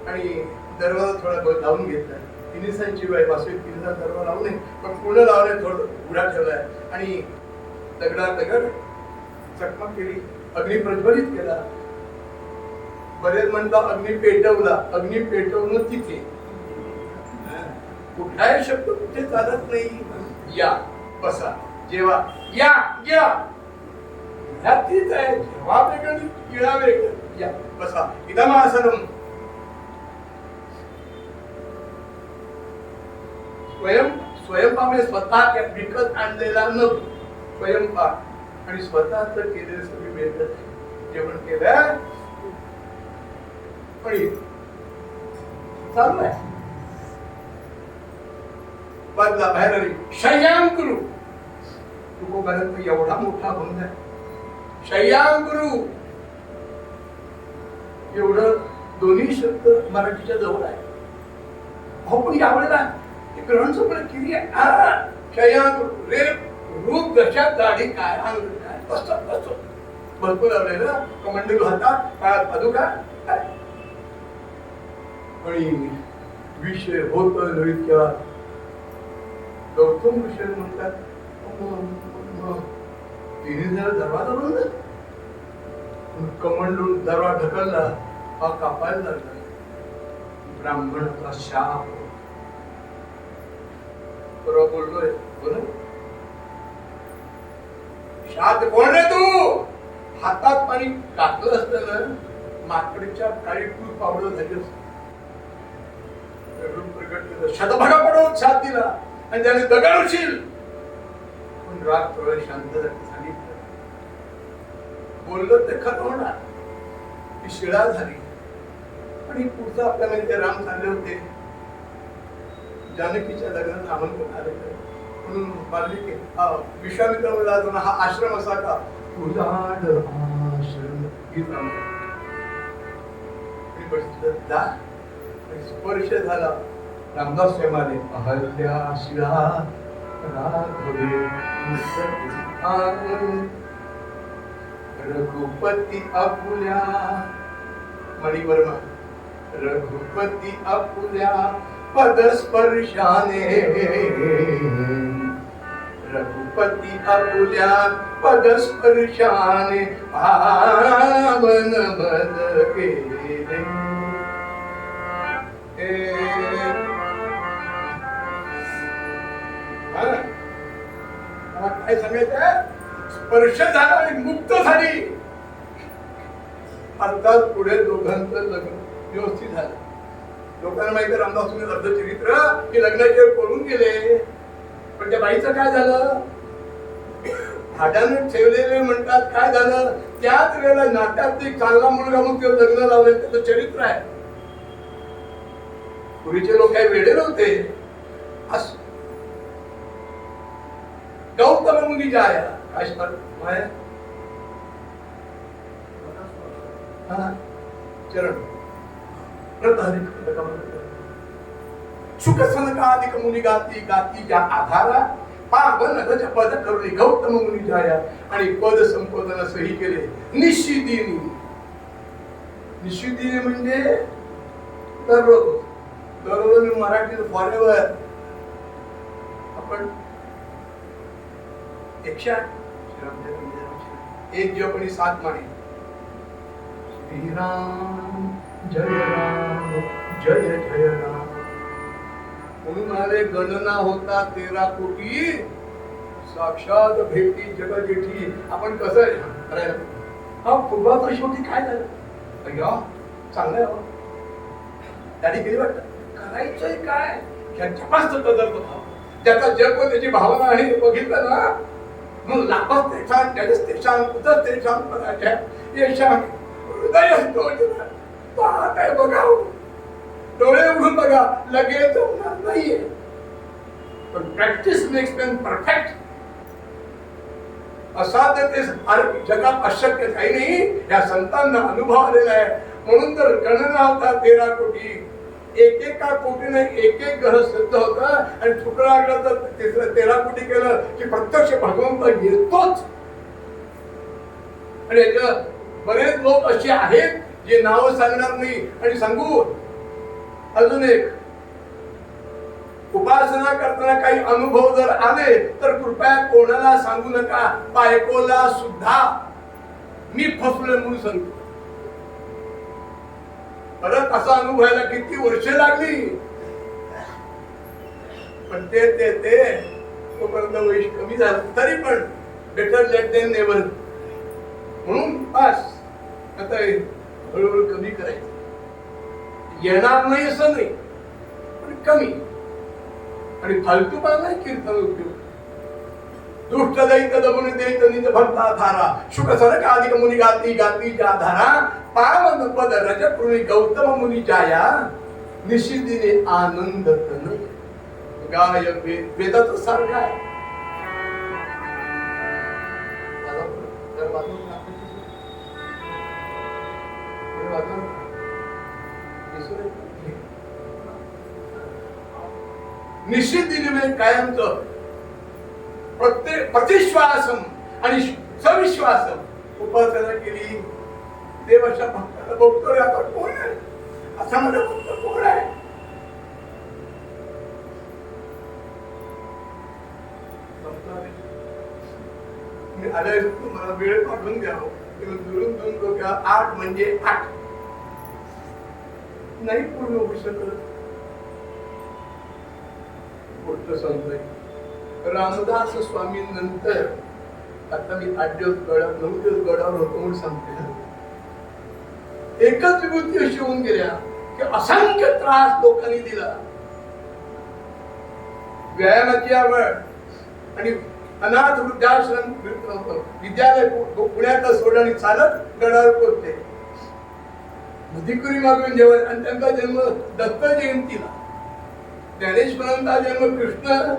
आणि दरवाजा थोडा बहुत लावून घेतला. तिन्हीसांची वेळ वासवी तिन्हीचा दरवाजा लावू नये पण पूर्ण लावलाय, थोडं उघडा ठेवलाय आणि दगड चकमक केली, अग्नी प्रज्वलित केला. बरेच म्हणतात अग्नी पेटवला, अग्नी पेटवणं तिथे कुठलाही शब्द कुठे चालत नाही. या बसा, जेवा, या या तीच आहे. जेव्हा वेगळं किळा वेगळं, या बसा. इदमासनम स्वयंपाक स्वतः विकत आणलेला न स्वयंपाक आणि स्वतःच केलेलं सगळी वेगळं जेवण केलं. पण चालू आहे बदला बाहेर आली. शय्यांकुरु तुकोबारांचा एवढा मोठा बंध आहे. शय्यांकुरु एवढं दोन्ही शब्द मराठीच्या जवळ आहे. हो पण यावेळेला ग्रहण सगळं किती आहे. शय्यांकुरु रे रूप दशा दाढी काय अंग काय बसतो भरपूर लावलेलं कमंडलू हातात काळात पादुका आणि विषय होत नृत्य. गौतम ऋषी म्हणतात तिने जरा दरवाजा बंद, कमंडलू दरवाजा ढकलला, हा कापायला लागला. ब्राह्मणाचा शाप. बरोबर बोललोय बोल. शाप कोण रे तू? हातात पाणी टाकलं असतं ना, माकडीच्या काळी तू पावलं झाली असत. प्रकट केलं, शतभागा पडवून साथ दिला आणि त्याने दगड उशील. पण राग थोडं शांत सांगितलं, बोललं ते खरं होणार. ती शिळा झाली. आणि पुढचं आपल्याला ते राम चालले होते, जानकीच्या लग्नात आमंत्रण आले म्हणून वाल्मिकी विश्वामित्र हा आश्रम असा का उजाड आश्रम स्पर्श झाला. रामदास प्रेमाने अहल्या शिला राघवे रघुपती आपुल्या मणिवर्मा रघुपती आपुल्या पदस्पर्शाने रघुपती आपुल्या पदस्पर्शाने पावन बद केले. काय सांगायचं? स्पर्श झाला आणि मुक्त झाली. अर्थात पुढे दोघांचं लग्न व्यवस्थित झालं. लोकांना माहिती रामदास अर्धचरित्र की लग्नाचे पळून गेले. पण त्या बाईचं काय झालं? हाडाने ठेवलेले म्हणतात काय झालं? त्याच वेळेला नात्यात एक चांगला मुलगा म्हणून ते लग्न लावले. त्याचं चरित्र आहे. पूर्वीचे लोक काही वेडे नव्हते. गौतम मुनी जाया काय चरण सुख सनकादिक मुनी गाती गाती ज्या आधारा पावन रज पद करुणी गौतम मुनी जाया. आणि पद संपोधन सही केले निशिदिनी. निशिदिनी म्हणजे दररोज. दररोज मी मराठीत फॉरेवर आपण 108 एक जपणी 7 माने श्रीराम जय राम जय जय राम म्हणून आले. गणना होता 13 कोटी साक्षात भेटी जग जेठी. आपण कसं करायला हा फुटबॉलचा शेवटी काय झालं अय्या चांगलं आहे. त्याने केली वाटतं करायचंय काय ह्याच्या पास ज्याचा जग व त्याची भावना आहे बघितलं ना मग लाभच ते छान त्याच ते छान कुठंच ते छान पदाच्या यशान हृदय काय बघा डोळे उघडून बघा लगेच होणार नाहीये. पण प्रॅक्टिस मेक्स मॅन परफेक्ट. असाध्य ते जगात अशक्य काही नाही. या संतांना अनुभव आलेला आहे. म्हणून तर गणना होता 13 कोटी. एकेका कोटीने एक ग्रह सिद्ध होता. आणि तुकडा लागला तर 13 कोटी केलं की प्रत्यक्ष भगवंत येतोच. आणि याच्यात बरेच लोक असे आहेत जे नाव सांगणार नाही. आणि सांगू अजून एक उपासना करताना काही अनुभव जर आले तर कृपया कोणाला सांगू नका. बायकोला सुद्धा मी फसलोय म्हणून सांगतो. परत असा अनुभव यायला किती वर्ष लागली. पण ते तोपर्यंत वयस कमी झालं तरी पण बेटर लेट देन नेव्हर. म्हणून बस आता हळूहळू कमी करायचं. येणार नाही असं नाही पण कमी. आणि फालतूपणा नाही कीर्तन उपयोग. दुष्ट दैत दमन दैत निज भक्ता धारा शुक सरक आदिक मुनी गाती गाती जा धारा पावन पद रज कृणी गौतम मुनी जाया निशिदिने आनंद तन गाय वेदात सारखा आहे. निशिदिने कायमचं प्रत्येक प्रतिश्वासम आणि सविश्वासम उपासना केली. देवाच्या भक्ताला बघतोय आता कोण आहे असा माझा भक्त कोण आहे. मी आल्या मला वेळ काढून द्यावं. दुरून दोन डोक्या 8 म्हणजे 8 नाही पूर्ण होऊ शकत. गोष्ट सांगतोय रामदास स्वामी नंतर आता मी 8 दिवस गडावर 9 दिवस गडावर होतो म्हणून सांगते. एकच विभूती अशी होऊन गेल्या की असंख्य त्रास लोकांनी दिला. व्यायामाची आवड आणि अनाथ वृद्धाश्रम विद्यालय पुण्यात सोडलं आणि चालत गडावर पोहोचते. मधिकुरी मागून जेवण. आणि त्यांचा जन्म दत्त जयंतीला. ज्ञानेश्वरांचा जन्म कृष्ण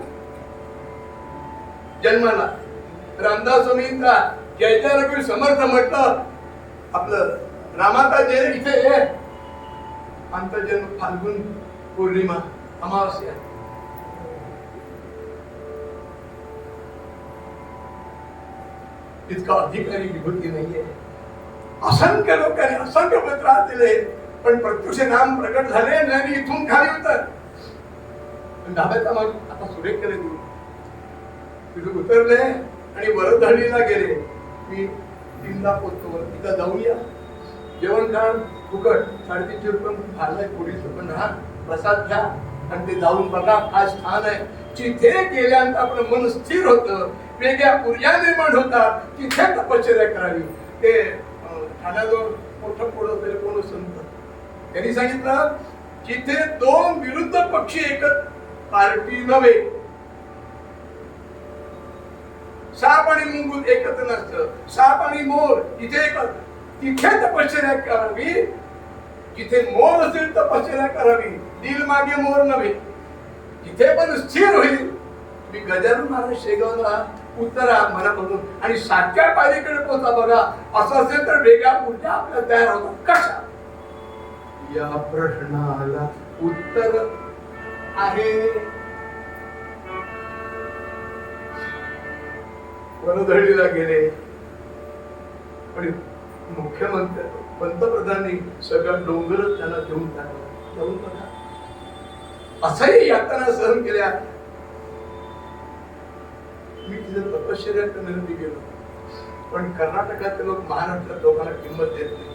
जन्माला. रामदास स्वामींचा जय जय रघुवीर समर्थ म्हटलं आपलं रामाचा जय इथे आमचा जन्म फाल्गुन पौर्णिमा अमावस्या. इतका अधिकारी विभूती नाहीये. असंख्य लोकांनी असंख्य त्रास दिले पण प्रत्युष नाम प्रकट झाले आणि इथून खाली उतर. धाब्याचा माग आता सुरेख केले तिथे उतरले आणि वरधरणीला गेले. मी 3ला पोचतो. तिथं जाऊया जेवण खा फुकट 350 रुपये खाल्लाय. पोळीचं पण राहा प्रसाद घ्या आणि ते जाऊन बघा काय स्थान आहे. तिथे गेल्यानंतर आपलं मन स्थिर होतं. वेगळ्या ऊर्जा निर्माण होतात. तिथे तपश्चर्या करावी. ते ठाण्याजवळ मोठं पुढं तरी कोण संत त्यांनी सांगितलं जिथे 2 विरुद्ध पक्षी एकच पार्टी नव्हे. साप आणि मुंगूस एकत्र नसतं. साप आणि मोर तिथे तपश्चर्या करावी. जिथे मोर असेल तपश्चर्या करावी. दिल मागे मोर नव्हे. जिथे पण स्थिर होईल. मी गजानन महाराज शेगावला उतरा मला म्हणून आणि 7व्या पायरीकडे पोहोचा बघा. असं असेल तर वेगळ्या ऊर्जा आपल्याला तयार होतात कशा? या प्रश्नाला उत्तर आहे. वरधळीला गेले पण मुख्यमंत्री पंतप्रधानांनी सगळं डोंगरच त्यांना देऊन टाकलं. जाऊन बघा असंही यातना सहन केल्या. मी तिथे तपश्चर्या करण्यासाठी गेलो पण कर्नाटकातले लोक महाराष्ट्रात लोकांना किंमत देत नाही.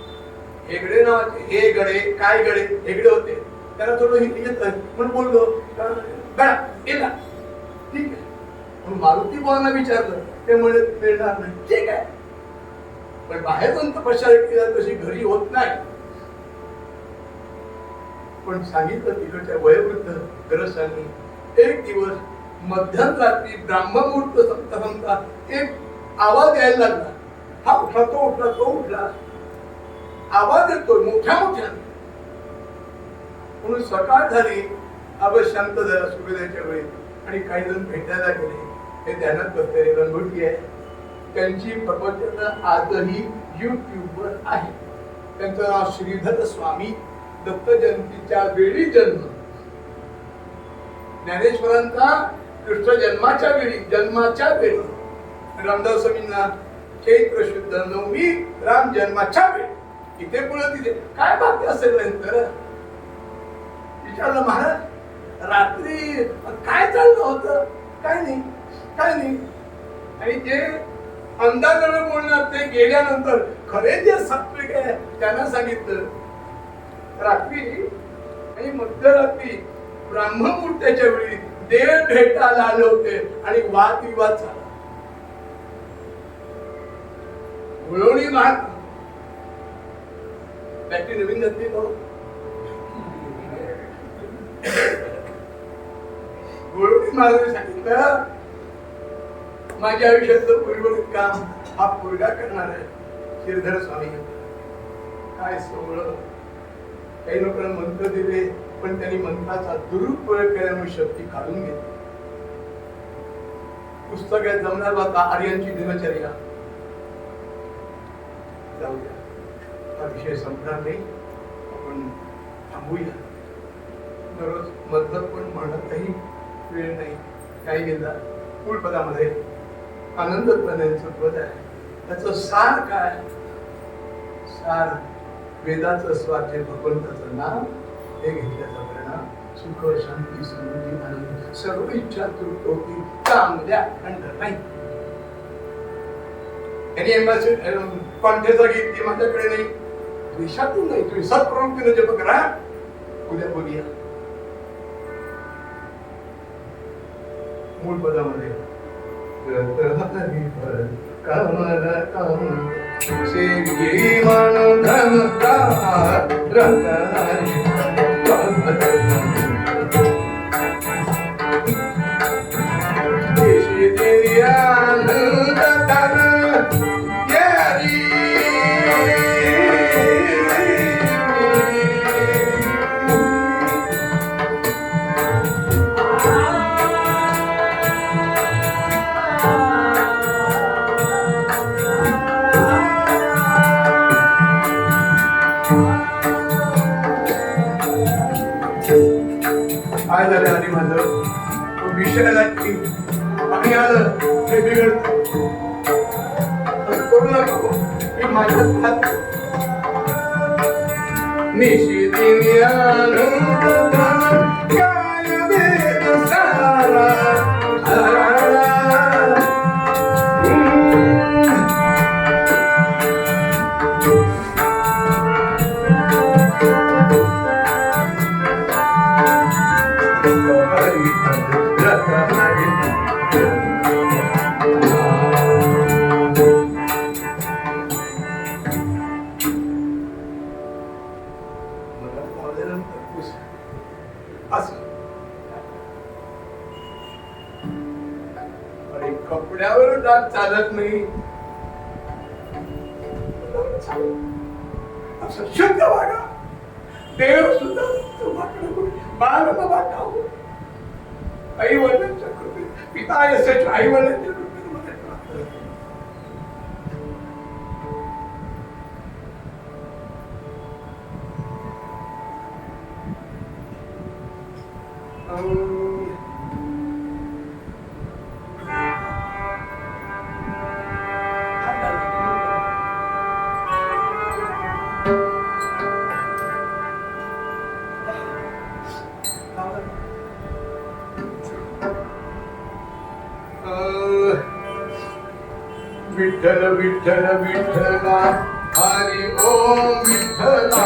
हेगडे नावाचे हे गडे काय गडे हेगडे होते त्यांना थोडं हिंदी येत म्हणून बोललो गडा गेला ठीक आहे म्हणून मारुती बुवांना विचारलं ते म्हणे मिळणार नाही. ठीक आहे पण बाहेर जाऊन तपश्चर्या केल्या तशी घरी होत नाही. पण सांगितलं तिकडच्या वयोवृद्ध ग्रस्तांनी एक दिवस मध्यरात्री ब्राह्ममुहूर्त संपता संपता एक आवाज यायला लागला. हा उठला तो उठला तो उठला आवाज येतोय मोठ्या मोठ्या म्हणून सकाळ झाली. आवाज शांत झाला सूर्योदयाच्या वेळी आणि काही जण भेटायला गेले. हे ध्यानात बसते रंगोटी आहे त्यांची प्रवचन आजही युट्यूबवर आहे. त्यांचं नाव श्रीधर स्वामी. दत्त जयंतीच्या वेळी जन्म ज्ञानेश्वरांचा कृष्ण जन्माच्या वेळी रामदास स्वामींना चैत्र शुद्ध नवमी राम जन्माच्या वेळी इथे पुढे तिथे काय बाकी असेल नंतर विचारलं महाराज रात्री काय चाललं होतं? काय नाही आणि जे अंदाजाने बोलणार ते गेल्यानंतर खरे जे सात्विक आहे त्यांना सांगितलं रात्री आणि मध्यरात्री ब्राह्ममुहूर्ताच्या वेळी देव भेटायला आले होते आणि वादविवाद झाला. गुळवणी महाग बॅटरी नवीन घातली तो गुळवणी महाराजांनी सांगितलं माझ्या आयुष्यातलं उर्वरित काम हा पोरगा करणार आहे. श्रीधर स्वामी काय सोहळं. काही लोकांना मंत्र दिले पण त्यांनी मंत्राचा दुरुपयोग केल्यामुळे शक्ती काढून घेतली. पुस्तक आहे जमणार होता आर्यांची दिनचर्या. जाऊया हा विषय संपणार नाही आपण थांबूया. दररोज मधलं पण म्हणतही वेळ नाही. काही गेला मूळ पदामध्ये आनंद प्रणयांचं पद आहे. त्याचं सार काय? सार वेदाचं स्वाध्याय भगवंताचं नाम हे घेतल्याचा परिणाम सुख शांती समृद्धी आनंद सर्व इच्छा तृप्त होती चांगल्या खंड नाही. कॉन्ठेचा गीत ते माझ्याकडे नाही द्वेषातून नाही तुम्ही सत्प्रवृत्तीने जप करा. उद्या बोलूया मूळ पदामध्ये कमल कम से मन धन काय झालं आणि माझं विषयाला पाणी आलं हे बिघडत करू नको. मी माझ्याच हात निशिदिनी आनंद काय वेद सारा कपड्यावर डाग चालत नाही. असं शुद्ध वागा. देव सुद्धा बाल बाबा आई वडिलांच्या कृपेत पिता यशाचे आई वडिलांचे विठ्ठल विठ्ठल विठ्ठला हरी ओम विठ्ठला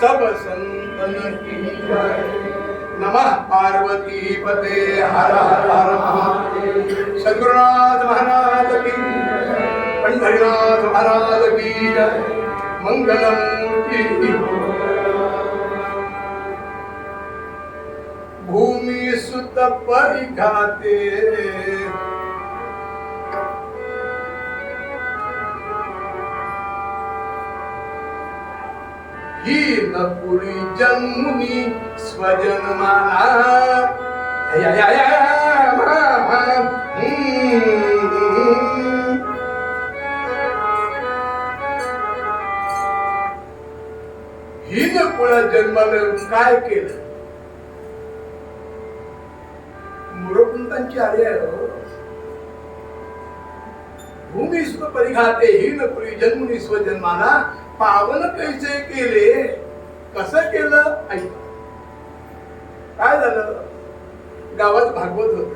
सब संतन की नमः पार्वती पते हर हर महादेव। सद्गुरुनाथ महाराज की, पंढरीनाथ महाराज की जय। मंगलमूर्ती भूमि सुत परिघाते हीनपुरी जन्मुनी स्वजन्माना हीनपुरा जन्माला काय केलं? मूर्खपंतांची आली आहे हो. भूमी सुख परिघाते हीनपुरी जन्मुनी स्वजन्माना पावन कैसे केले? कसं केलं? ऐक काय झालं? गावात भागवत होत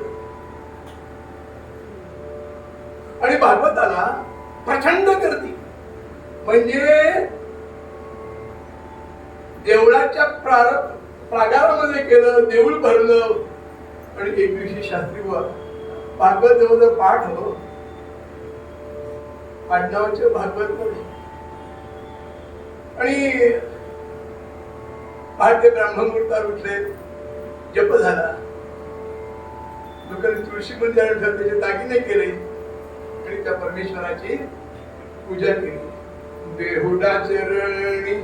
आणि भागवताला प्रचंड गर्दी, म्हणजे देवळाच्या प्रागारामध्ये केलं, देऊळ भरलं. आणि एक दिवशी शास्त्री भागवत जवळ पाठ हो आडनावाचे भागवत मध्ये आणि पहाटे ब्राह्ममुहूर्तावर उठले, जप झाला, लोकांनी तुळशी मंदिरात त्याचे दागिने केले आणि त्या परमेश्वराची पूजा केली. देहुडा चरणी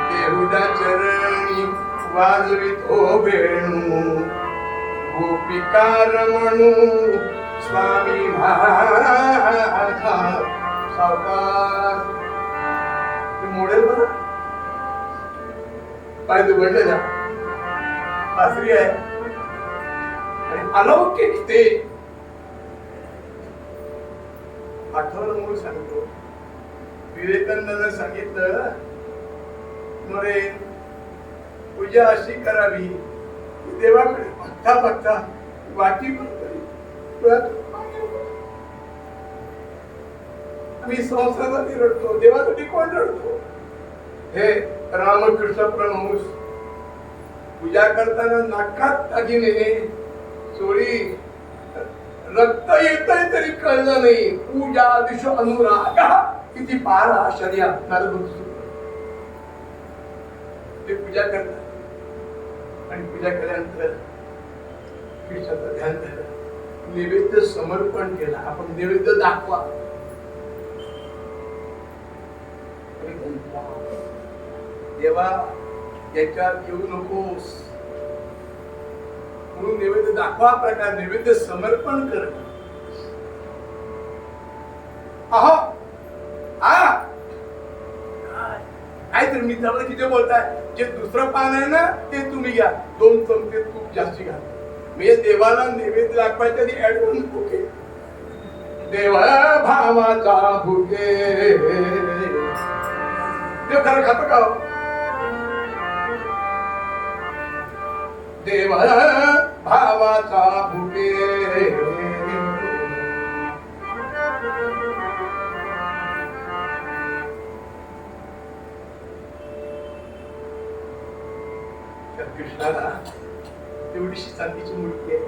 देहुडा चरणी वाजवित हो वेणू, गोपिका रमणू स्वामी माझा सावकार. ते मोडेल बरं पाय दुबडले जा सासरी आहे आणि अलौकिक ते आठवलं मूळ सांगतो. विवेकानंदांना सांगितलं नरे पूजा अशी करावी की देवाकडे बघता बघता वाटी पण करी. मी संसारासाठी रडतो, देवासाठी कोण रडतो? हे रामकृष्ण परमहंस पूजा करताना नाकात दागिने चोळी रक्त येतंय तरी कळलं नाही. पूजा दिशो अनुराग किती पार आश्चर्य. ते पूजा करतात आणि पूजा केल्यानंतर कृष्णाचं ध्यान झालं, नैवेद्य समर्पण केला. आपण नैवेद्य दाखवा, देवा याच्यात येऊ नकोस म्हणून नैवेद्य दाखवा प्रकार नैवेद्य समर्पण कर. मी त्याला किती बोलताय, जे दुसरं पान आहे ना ते तुम्ही घ्या, 2 चमचे तूप जास्ती घाल. मी देवाला नैवेद्य दाखवायच्या आधी ऍडव्हान्स बुके, देवा भावाचा भुके. देव खरं खातो का? देवा भावाचा भुके. कृष्णाला तेवढीशी चांदीची मूर्ती आहे,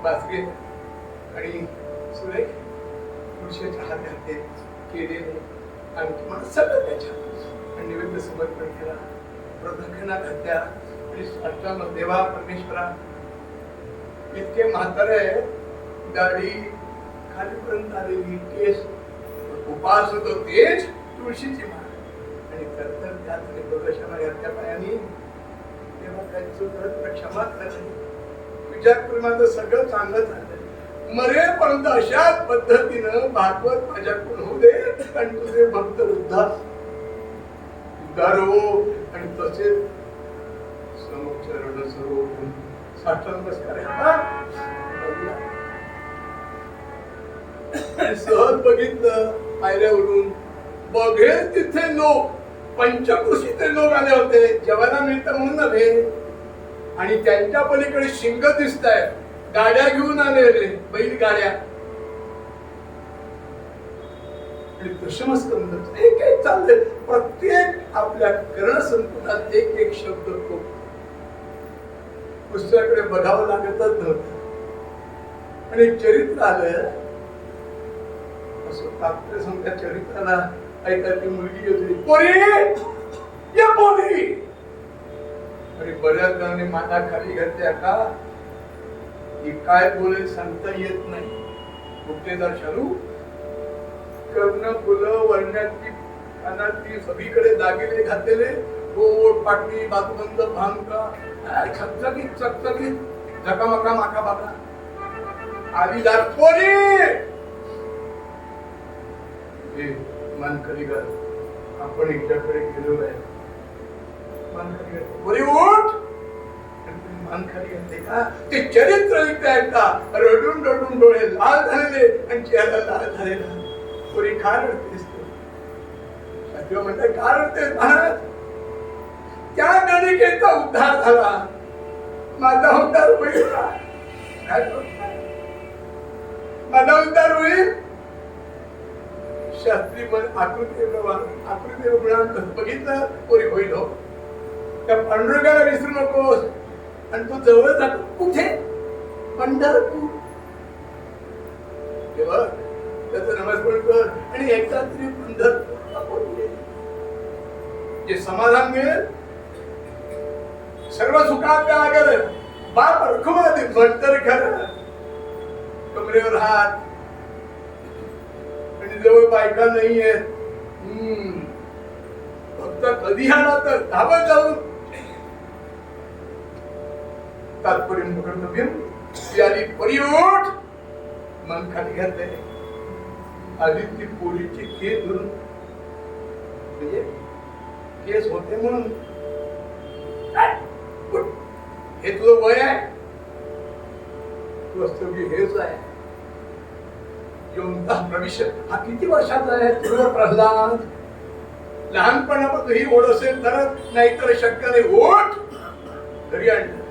बासरी आणि सुरेख पुरुषाच्या हातात केलेले आणि मला सगळं त्याच्या नैवेद्य समर्पण केला, प्रदक्षिणा घातल्या आणि साष्टांग देवा परमेश्वरा इतके म्हातारे, दाढी खालीपर्यंत आलेली, केस, उपास होतो तेच तुळशीची माळ आणि तर त्यात प्रदक्षिणा घातल्या पायानी. क्षमा कर, विचार करून माझं सगळं चांगलं झालं, मरेपर्यंत अशाच पद्धतीनं भागवत माझ्याकडून होऊ दे आणि तुझे भक्त उद्धार हो. आणि तसेच समोचरण सर्व साष्टांग सहज बघितलं पायऱ्यावरून, बघेल तिथे लोक, पंचकृषीचे लोक आले होते, जेवायला मिळतं म्हणून नव्हे. आणि त्यांच्या पलीकडे शिंग दिसत आहेत, गाड्या घेऊन आलेले, बैलगाड्या. आणि दशमस्कंद एक एक चालले, प्रत्येक आपल्या कर्णसंकुलात एक एक शब्द तो पुस्तकाकडे बघावं लागतच नव्हतं. आणि चरित्र आलं असं तात्पर्य समजा चरित्राला ऐकायची मुलगी होती, पोरी या पोरी. आणि बऱ्याच जणांनी माना खाली घातल्या का, ही काय बोलेल सांगता येत नाही. गुप्तेदार शालू, कर्ण फुलं, वरण्याची कानातली, सगळीकडे दागिने घातलेले, गोड पाटली, बाजूबंद भांका, चकचकीत चकचकीत, झकामका माका बाका. आलीदार पोरी मान खाली घाल, आपण एकट्याकडे गेलेलो आहे. मान खाली घाल, पोरी उठ. मान खाली घातले का, ते चरित्र ऐकताय का, रडून रडून डोळे लाल झालेले आणि चेहरा लाल झालेला. पोरी का रडतेस तू? म्हणते का रडतेस महाराज? त्या गणिकेचा उद्धार झाला, माझा उद्धार होईल का? माझा उद्धार होईल. शास्त्री पण आकृती कसं बघितलं, पोरी होईल हो. त्या पांडुरंगाला विसरू नकोस. आणि तू जवळ जातो कुठे? पंढरपूर. तेव्हा त्याचं नमस्कार कर आणि एकदा तरी पंढरपूर जे समाधान मिळेल, सर्व सुखात आगर बाप रखुमादी भट्टर घर, कमरेवर हात आणि जवळ बायका नाहीये. फक्त कधी आला तर धावत जाऊन तात्पर्य पकडतो घेऊन ती आली, परियोट मन खाली घातले. आधी ती पोरीची केस धरून, म्हणजे केस होते म्हणून, हे तुझं वय आहे? तू असतो की हेच आहे. भविष्य हा किती वर्षाचा आहे? तुझं प्रल्हाद लहानपणापासून ही ओढ असेल तर, नाहीतर शक्य नाही. ओढ घरी आणलं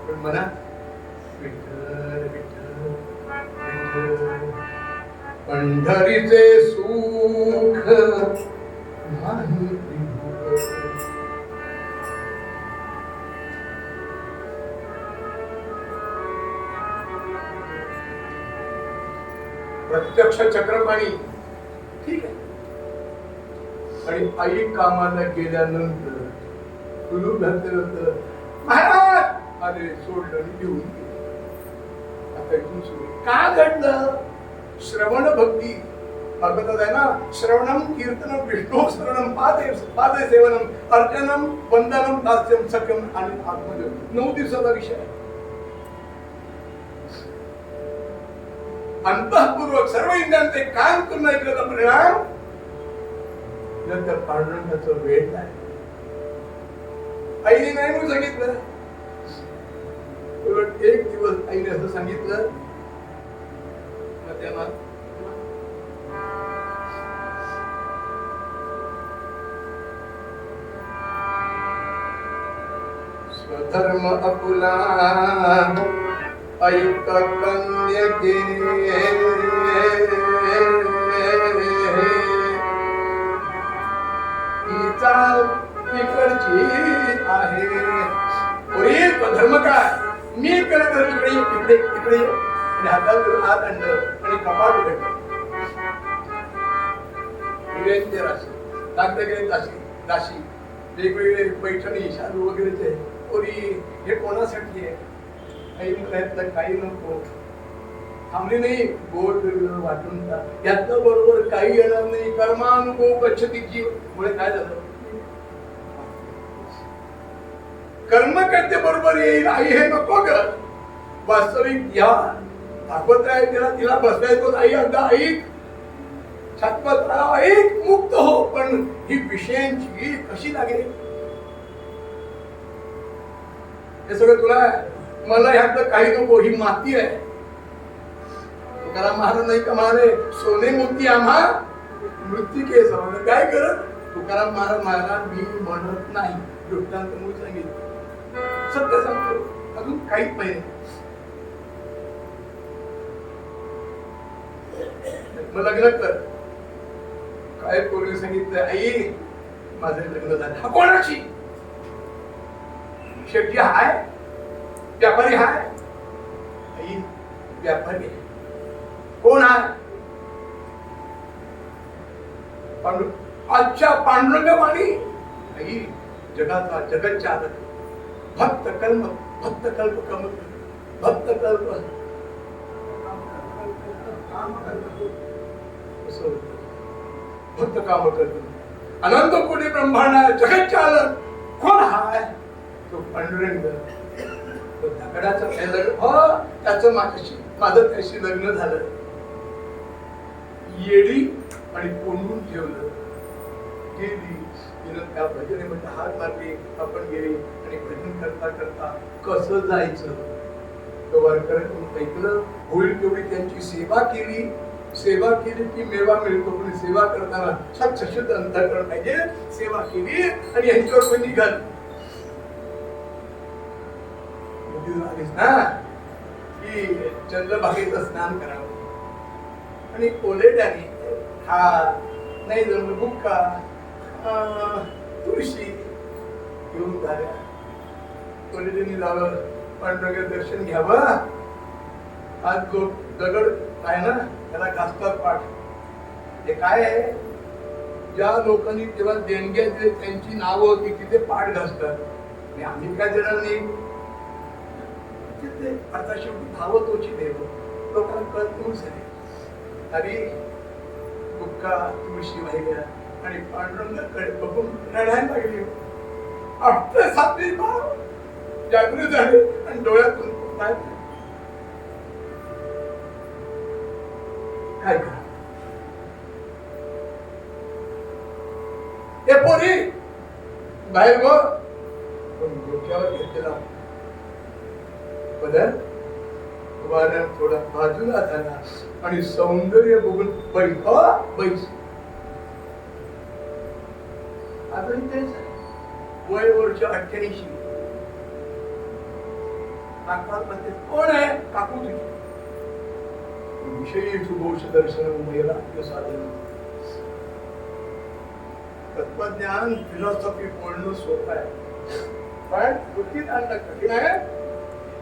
पण मनात विठ्ठल विठ्ठल विठ्ठल, पंढरीचे सुख नाही. प्रत्यक्ष चक्रपाणी ठीक आहे. आणि आई कामाला गेल्यानंतर कुलूप घातलेलं होतं, महाराज अरे सोडलं घेऊन गेले. आता इथून सुरू का घडलं? श्रवण भक्ती भागवतात आहे ना, श्रवणम कीर्तनम विष्णू शरणम पादे सेवनम अर्चनम वंदनम दास्यम सख्यम आणि आत्मजोग. 9 दिवसाचा विषय आहे. अंतःपूर्वक सर्व इंद्रियांचे काम करून ऐकल्याचा परिणाम जर त्या पांडुरंगाचं वेळ नाही. आईने नाही म्हणून सांगितलं. उलट एक दिवस आईने असं सांगितलं, त्यांना स्वधर्म अकुला ऐक कन्यके तिचा तिकडची आहे. धर्म काय? मी करत इकडे इकडे इकडे आणि हातात हात आणलं आणि कपाट उघडलं. हिऱ्यांची राशी, दागदागिने राशी, वेगवेगळे पैठणी शालू वगैरेचे. हे कोणासाठी आहे? काही प्रयत्न काही नको. थांबली नाही, गोड वाटून यातनं बरोबर काही येणार नाही. कर्मानुभव पद्धतीची मुळे काय झालं? कर्म करते बरोबर येईल. आई हे नको ग. वास्तविक या भागवत आहे तिला बसवायचो. आई अगदा ऐक, शाश्वत ऐक, मुक्त हो. पण ही विषयांची कशी लागेल? हे सगळं तुला, मला ह्यातलं काही नको. ही माती आहे. तुकाराम महाराज नाही का म्हणाले, सोने मोती आम्हा मृत्तिके समान. काय करत तुकाराम महाराज म्हणाला, मी म्हणत नाही. दृष्टांत म्हणून सांगितलं, सत्य सांगतो. अजून काहीच नाही. मग लग्न कर. काय पूर्वी सांगितलं, आई माझं लग्न झालं. हा कोणाची? शेट्टी हाय, व्यापारी हाय. आई व्यापारी कोण आहे? आजच्या पांडुरंगवाणी. आई जगाचा जगत चालक, भक्त कल्प, भक्त कल्प कम, भक्त कल्प भक्त काम करतो. अनंत कोटी ब्रह्मांड जगत चालक कोण हाय? तो पांडुरंग. दगडाचं त्याचं माझं त्याशी लग्न झालं. येडी आणि कोंडून ठेवलं. गेली तिनं त्या भजनेमध्ये हात मारली. आपण गेली आणि भजन करता करता कसं जायचं तो वारकऱ्यांनी ऐकलं. होईल तेवढी त्यांची सेवा केली. सेवा केली की मेवा मिळतो. पण सेवा करताना सच्चशुद्ध अंतःकरण पाहिजे. सेवा केली आणि यांच्यावर पण निघाली ना की चंद्रभागेचं स्नान करावं. आणि ओलेड्याने हा नाही जमलं बुक्का तुळशी घेऊन झाल्या. ओलेड्याने जावं, पांडुरंग दर्शन घ्यावं. आज जो दगड आहे ना त्याला घासतात पाठ. हे काय आहे? ज्या लोकांनी तेव्हा देणग्या दिले त्यांची नावं होती तिथे पाठ घासतात. आणि आम्ही काय देणार नाही. आता शेवटी भाव तोची देव लोकांना कळत झाले. तरी बुक्का तुळशी वाहिल्या आणि पांडुरंगाकडे बघून रडायला लागली. आपले सातवी भाव जागृत झाले आणि डोळ्यातून काय करा. हे पोरी बाहेर गो. डोक्यावर घेतलेला पदर वाऱ्यात थोडा बाजूला झाला आणि सौंदर्य बघून बैस. आता तेच वय वर्ष 88. कोण आहे? काकू तुझी. विषयी शुभोष दर्शन मुंबईला साधन. तत्वज्ञान फिलॉसॉफी बोलणं सोपं आहे पण कृतीत आणणं कठीण आहे.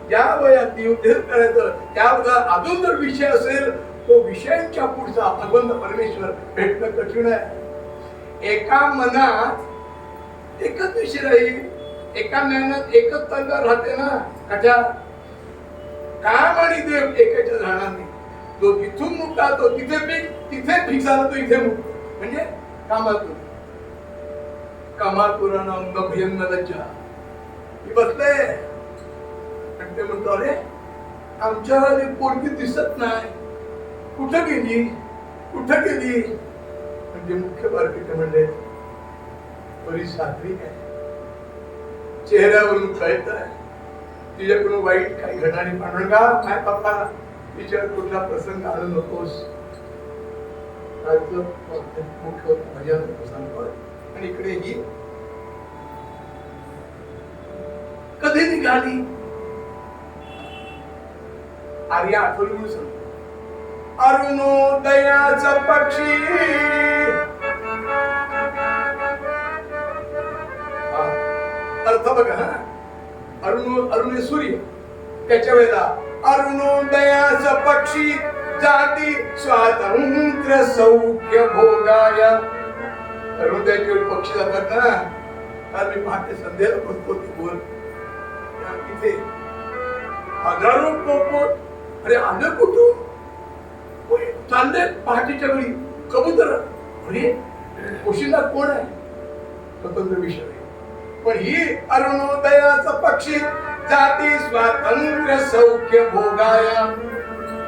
ज्या वयात उद्योग करायचं त्या अजून जर विषय असेल तो विषयांच्या पुढचा भगवंत परमेश्वर भेटणं कठीण आहे. एका मनात एकच विषय राहील. एका ज्ञानात एकच तलवार राहते ना. कठ्या काम आणि देव एकाच्या राहणार नाही. जो तिथून मुक्ता तो तिथे फिक्स झाला तो इथे मुक्त. म्हणजे कामातून कामातुराना भयंग लज्जा बसले. ते म्हणतो अरे आमच्या पोरगी दिसत नाही. कुठं गेली? म्हणजे मुख्य बारकेचे म्हणले बरी सात्विक आहे, चेहऱ्यावरून कळत आहे तिच्याकडून वाईट काही घडणार नाही. पांडुरंगा काय पप्पा तिच्यावर कुठला प्रसंग आणू नकोस, आणि इकडे ही कधी निघाली आर्या आठवली म्हणून सांगतो. अरुणोदयाचा पक्षी अर्थ बघा हा, अरुण सूर्य, त्याच्या वेळेला अरुणोदयाचा पक्षी जाती स्वातंत्र्य सौख्य भोगाया. अरुणोदयाचे पक्षी जातात ना, काल मी पहाटे संध्याला बसतो बोल तिथे हजारो पोपट, अरे आलं कुठून चाललंय पहाटेच्या वेळी कबूतर, अरे पोशिंदा कोण आहे स्वतंत्र विषय आहे. पण ही अरुणोदयाचा पक्षी जाती स्वातंत्र्य सौख्य भोगाया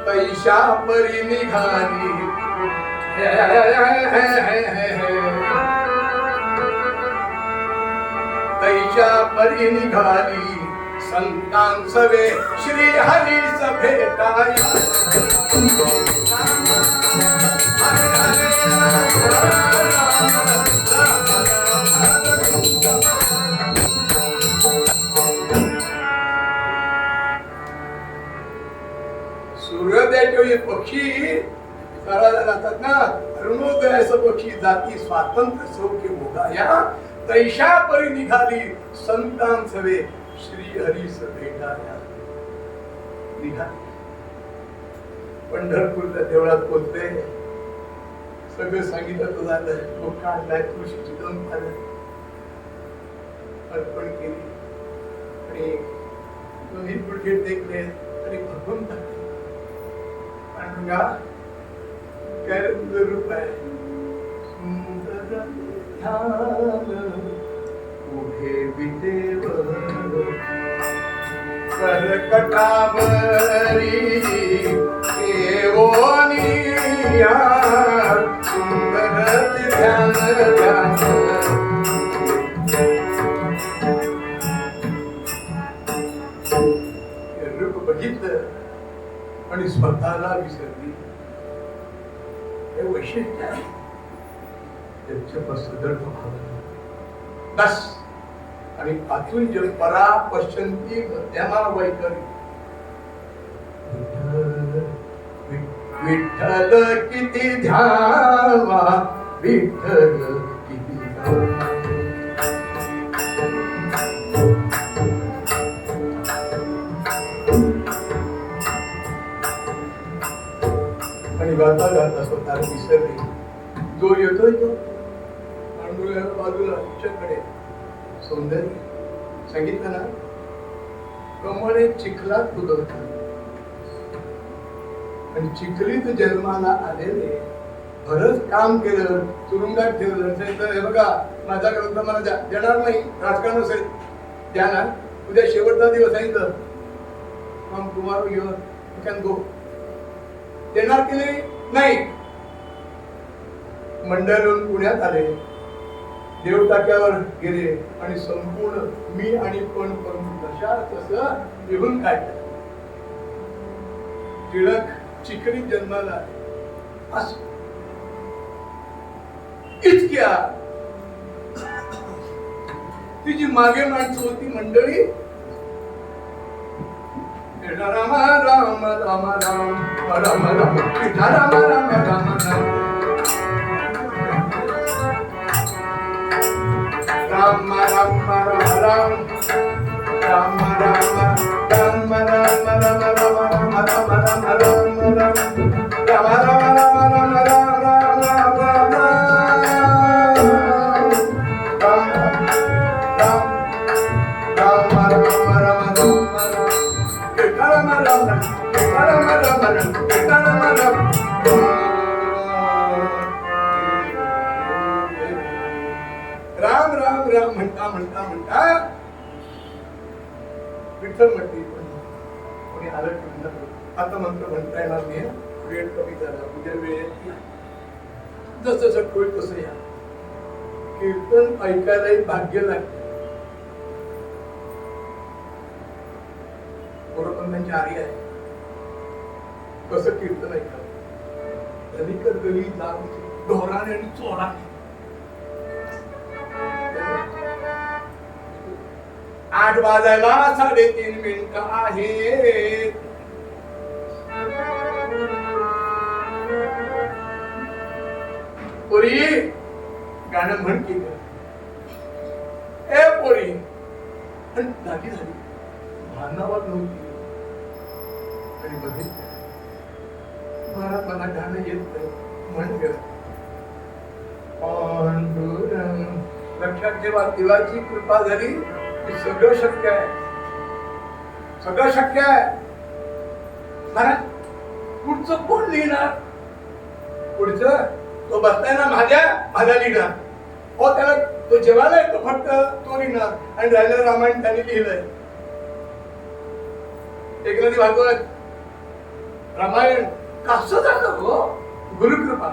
पैशा परी निघाली. पैशा परी निघाली संतांसवे श्री हरी सभेताय. सूर्योदयाचे पक्षी जातात ना, अरुणोदयाचं पक्षी जाती स्वातंत्र्य सौख्य भोगाया तैशा परी निघाली संतांसवे श्री हरीस भेटाया. निघाली पंढरपूरच्या देवळात पोहोचले, सगळं सांगितलं झालं, तो काढलाय तुळशीची 2 पानं अर्पण केली आणि दोन्ही पुढे टेकले आणि भगवून टाकले. पांडुरंगा काय सुंदर रूप आहे, सुंदर ध्यान उभे विटेवर करकटावरी केवोनिया सुंदर ध्यान ध्यान. रूप बघितलं आणि स्वतःला विसरली. हे वैशिष्ट्य आहे बस. आणि अतुल जल परा पश्चंती मध्यमा वैखरी. विठ्ठल किती ध्यावा, विठ्ठल किती ध्यावा. आणि गाता गाता स्वतः विसरले. जो येतोय तो बाजूला तुमच्याकडे सौंदर्य सांगितलं ना, कमळे चिखलात उगवतात आणि चिखलीत जन्माला आलेले बरंच काम केलं, तुरुंगात ठेवलं. हे बघा माझा ग्रंथ मला देणार नाही, राजकारण असेल द्या ना, उद्या शेवटचा दिवस सांगितलं मग तुम्हाला युअर यू कॅन गो. देणार की नाही. मंडळून पुण्यात आले, देव टाक्यावर गेले आणि संपूर्ण मी आणि पण करून तशा तसं निघून काढलं. टिळक चिखलीत जन्माला असं इतक्या ती जी मागे माणसं होती मंडळी, Ram Ram Ram Ram Ram Ram Ram Ram Ram Ram Rama Rama Rama Ram Rama Rama Rama Rama Rama Rama Rama Rama Rama Rama Rama Rama Ram Ram Ram म्हणता म्हणता म्हणता विठ्ठल म्हटली. कोणी आलं की म्हणतात आता मंत्र म्हणता येणार नाही, वेळ कमी झाला, उद्या वेळ जसं जसं होईल तसं या. कीर्तन ऐकायलाही भाग्य लागतं. त्यांची आर्य आहे. कसं कीर्तन ऐकावं? कलिकर गली लावची ढोराने आणि चोराने. 8 वाजायला 3.5 मिनिटं आहेत. पोरी गाणं म्हण की ग. ए पोरी जागी झाली. भानावर नव्हती आणि बघितलं मला गाणं येत नाही. म्हण ग. पांडुरंग. लक्षात ठेवा, देवाची कृपा झाली की सगळं शक्य आहे. सगळं शक्य आहे. महाराज पुढचं कोण लिहिणार? पुढचं तो बसताय ना माझ्या लिहिणार. हो त्याला तो जेवायला येतो फक्त तो लिहिणार. आणि राहिलं रामायण त्यांनी लिहिलंय. एकनाथी भागवत रामायण कसं झालं हो? गुरुकृपा.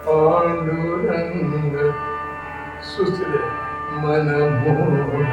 पांडुरंग सुचले मन मोहन.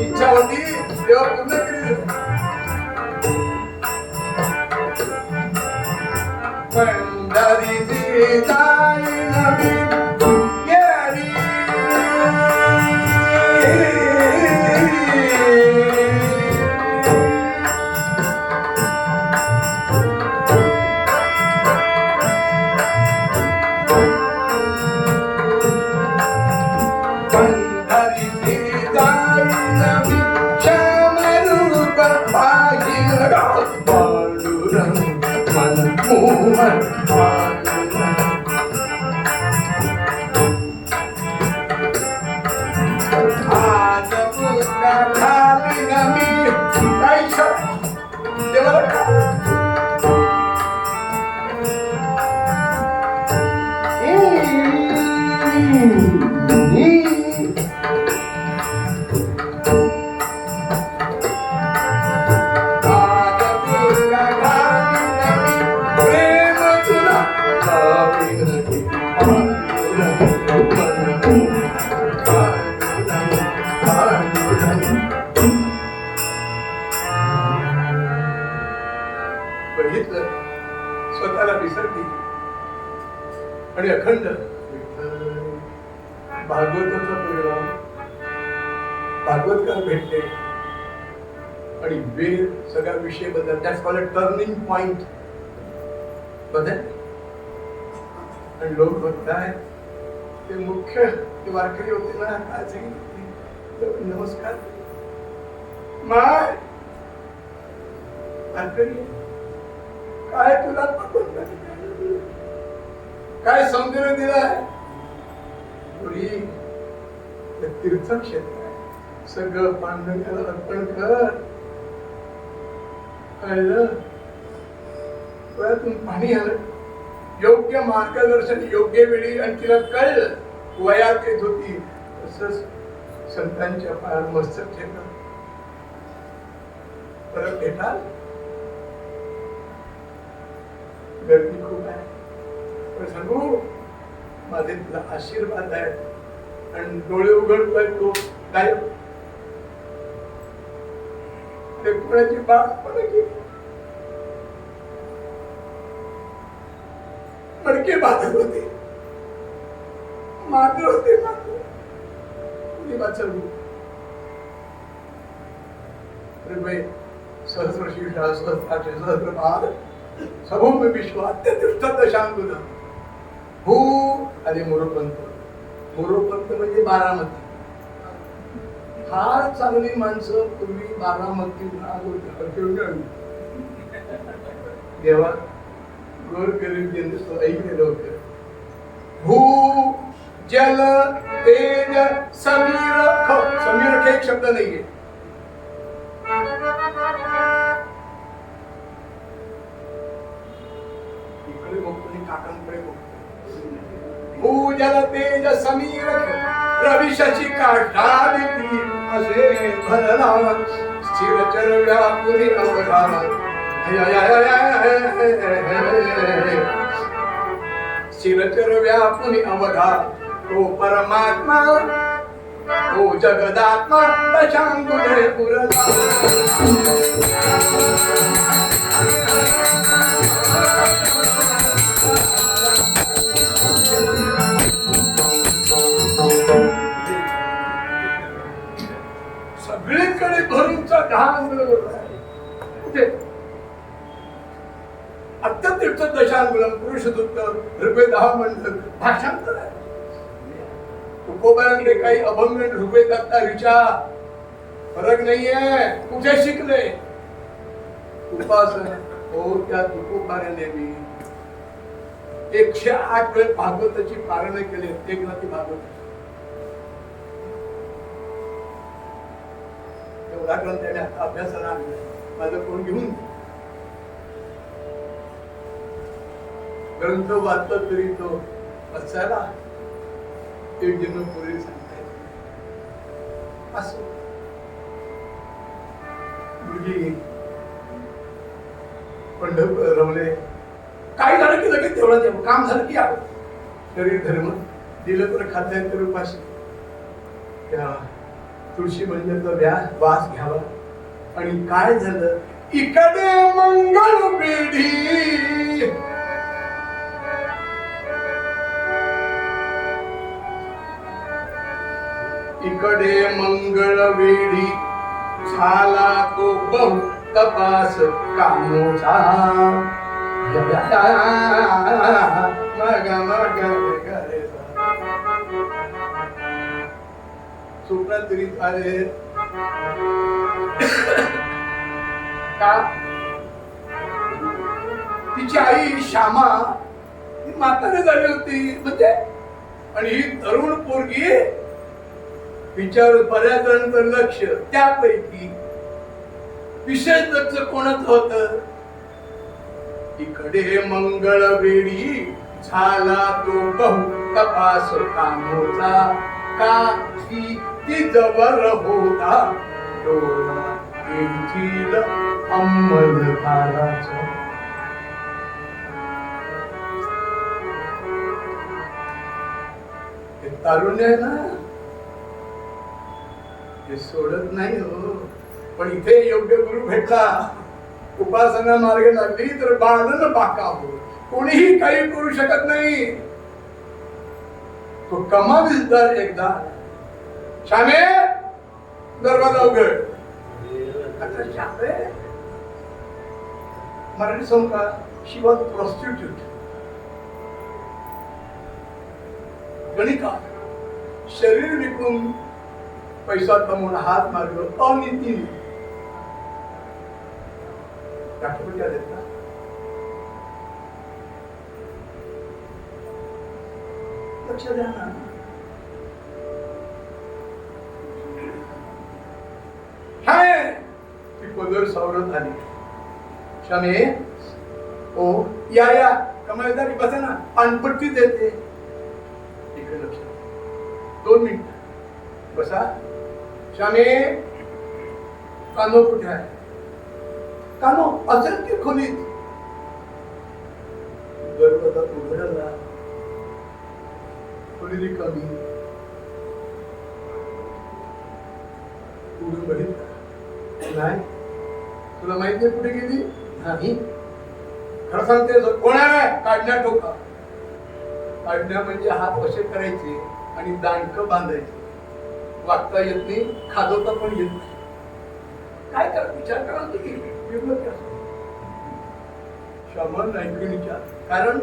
इच्छा होती तेव्हा पूर्ण केली. पंढरीची जाई नवीन गेली. स्वतःला विसरली आणि अखंड भागवताचा परिणाम. भागवतकार भेटले आणि वेळ सगळा विषय बदल. That's called a turning point. बदल आणि लोक बघताय. ते मुख्य ते वारकरी होते ना, काय सांगितले? नमस्कार माय वारकरी, काय तुला काय सौंदर्य दिलंय? तीर्थक्षेत्र आहे. सगळं पांडुरंगाला अर्पण कर. कळलं? डोळ्यातून पाणी आलं. योग्य मार्गदर्शन योग्य वेळी. आणि तिला कळलं वयात येत होती. तसंच संतांच्या पायावर मस्तक ठेवलं. परत भेटाल? गर्दी खूप आहे पण सांगू माझे तुला आशीर्वाद आहेत. आणि डोळे उघडतोय तो गायब. ते कोणाची बाळपणाची मडके बांधत होते. मात्र होते वाचवली. सहस्रशीर्षा सहस्राक्षे सहस्रपाद सभूमी विश्व अत्यतिष्ठ दशांगुल भू आणि मोरोपंत. मोरोपंत म्हणजे बारामती. फार चांगली माणसं पूर्वी बारामती देवा गोर गरीब ऐकलेलं होतं. भू जल तेज समीर समीर एक शब्द नाहीये. इकडे बघतो आणि काकांकडे बघतो. भू जल तेज समीर रवी शशी काष्ठा दिती असे भरला स्थिर चर व्यापुरी अवघा. स्थिरचर व्यापुनी अवघा तो परमात्मा तो जगदात्मा दशांगुले पुरला. सगळीकडे भरूनचा ढांग कुठे अत्यंत दशांगुलम पुरुषदूत रुपये 10 मंडल भाषांतर आहे. तुकोबांकडे काही अभंग रुपये दत्ता विचार फरक नाहीये. कुठे शिकले उपासना हो त्या तुकोबाने मी 108 वेळ भागवताची पारणं केले. एकनाथी भागवत एवढा ग्रंथ त्याने अभ्यासाला आणला. माझं कोण घेऊन ग्रंथ वाचला तरी तो वाचायला एक जन्म पूर्वी सांगताय. असं मुलगी पंढरपूर रमले काही झालं की लगेच तेवढा तेवढं काम झालं की आपण शरीर धर्म दिलं तर खात्या तर उपाशी त्या तुळशी मंदिराचा वास घ्यावा. आणि काय झालं इकडे मंगळ पेढी इकडे मंगळ वेळी झाला तो बहु तपास कामोचा. मग मग सुप्रा तरी आले का तिची आई श्यामा ही म्हातारी झाली होती म्हणजे. आणि ही तरुण पोरगी विचार बऱ्याच जणांचं लक्ष त्यापैकी विशेष लक्ष कोणाचं होत. इकडे मंगळ वेळी झाला तो बहु तपास कामोचा का ती जवळ होता डोळा येथील अंमलदाराचा. हे तारुण्य आहे ना हे सोडत नाही हो. पण इथे योग्य गुरु भेटला उपासना मार्ग लागली तर बाळानं बाका हो. कोणीही काही करू शकत नाही. तो कमाविलदार एकदा श्यामे दरवाजा उघड. आता श्यामे मराठी सांगू का शी वॉज प्रॉस्टिट्यूट. गणिका शरीर विकून पैसा कमवून हात मार्ग अनितीने राष्ट्रपती आलेत ना. लक्ष द्या ना. ती पदर सावरत आली. श्यामे ओ या कमाईदारी बसा ना पानपट्टी देते. इकडे लक्ष 2 मिनिट बसा. श्यामे कानो कुठे आहे. कानो असेल की खोलीत. दरवाजा उघडला. खोली रिकामी. उघडून बघितलं नाही. तुला माहित नाही कुठे गेली. नाही खरं सांगते. कोण आहे. काढण्या टोका. काढण्या म्हणजे हात कसे करायचे आणि दांडकं बांधायचे. वागता येत नाही. खाजवता पण येत नाही. काय करा विचार करा तुम्ही. क्षमा नायकिणीच्या कारण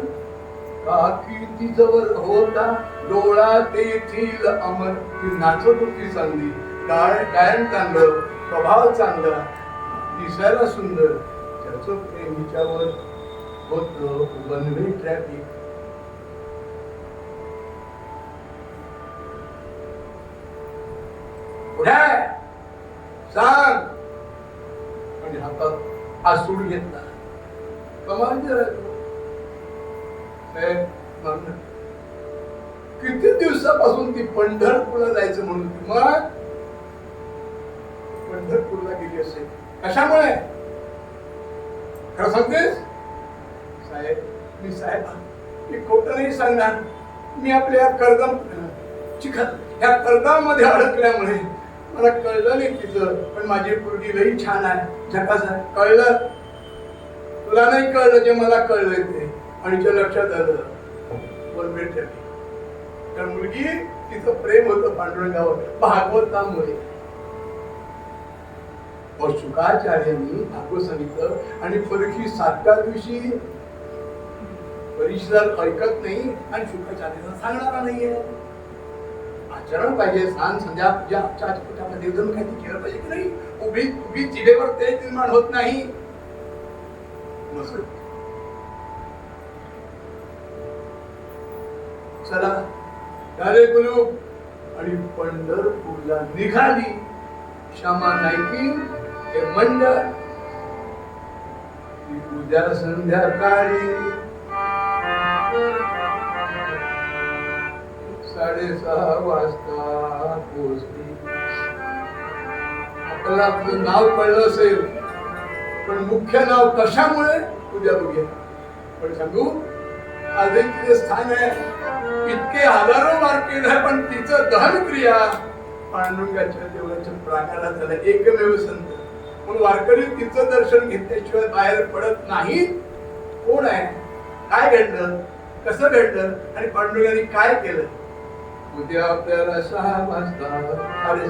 काकी तिजवर होता डोळा तेथील अमर. ती नाचत होती चांगली, गायन चांगलं, स्वभाव चांगला, दिसायला सुंदर. त्याचं प्रेम हिच्यावर होत वन वे ट्रॅफिक. पुढे सांग म्हणजे हातात आसूड घेतला. कमाल किती दिवसापासून ती पंढरपूरला जायचं म्हणून मग पंढरपूरला गेली असेल. कशामुळे खरं सांगतेस? साहेब मी खोटं नाही सांगणार. मी आपल्या कर्दम चिखल या कर्दमामध्ये अडकल्यामुळे मला कळलं नाही तिचं. पण माझी पोरगी लई छान आहे, झकास आहे. कळलं? तुला नाही कळलं जे मला कळलंय ते. आणि जे लक्षात आलं तर मुलगी तिचं प्रेम होतं पांडुरंगावर भागवतामुळे. शुकाचार्यांनी भागवत सांगितलं आणि परीक्षित 7व्या दिवशी परीक्षित ऐकत नाही आणि शुकाचार्यांना सांगणारा नाहीये. आचरण पाहिजे. सांग संध्या पूजा आमच्या देवधर्म काही केलं पाहिजे की नाही. उभी जिभेवर तेज निर्माण होत नाही. चला झाले कुलूप आणि पंढरपूरला निघाली क्षमा नायकी हे मंडळ. उद्या संध्याकाळी 6:30 वाजता पोहोचली. आपल्याला आपलं नाव कळलं असेल पण मुख्य नाव कशामुळे उद्या बघूया. पण सांगू आधी तिचे स्थान आहे. इतके हजारो वार केलं पण तिचं दहन क्रिया पांडुरंगाच्या देवळाच्या प्रांगणात झालं. एकमेव संत म्हणून वारकरी तिचं दर्शन घेतल्याशिवाय बाहेर पडत नाही. कोण आहे, काय घडलं, कसं घडलं आणि पांडुरंगाने काय केलं. उद्या आपल्याला 6 वाजता 6:30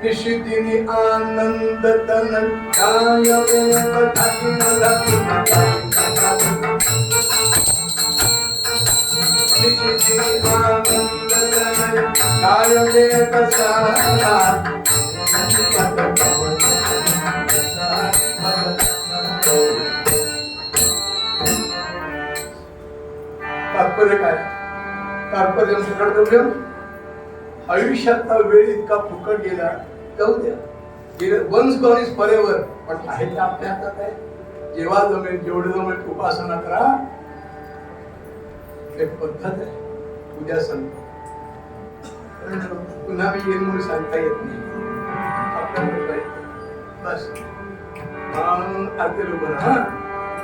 निशिदिनी आनंद तन काय तात्पर्य काय? तात्पर्य कर्तव्य आयुष्यातला वेळ इतका फुकट गेला. जाऊ द्या, वन्स गॉन इज फॉरएव्हर. पण आहे ते आपल्या हातात आहे. जेव्हा जमेल जेवढे जमेल उपासना करा. एक पद्धत आहे. उद्या सांगतो पुन्हा मी येईन म्हणून सांगता येत नाही. बस आरती लोक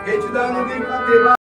हे सुद्धा देवा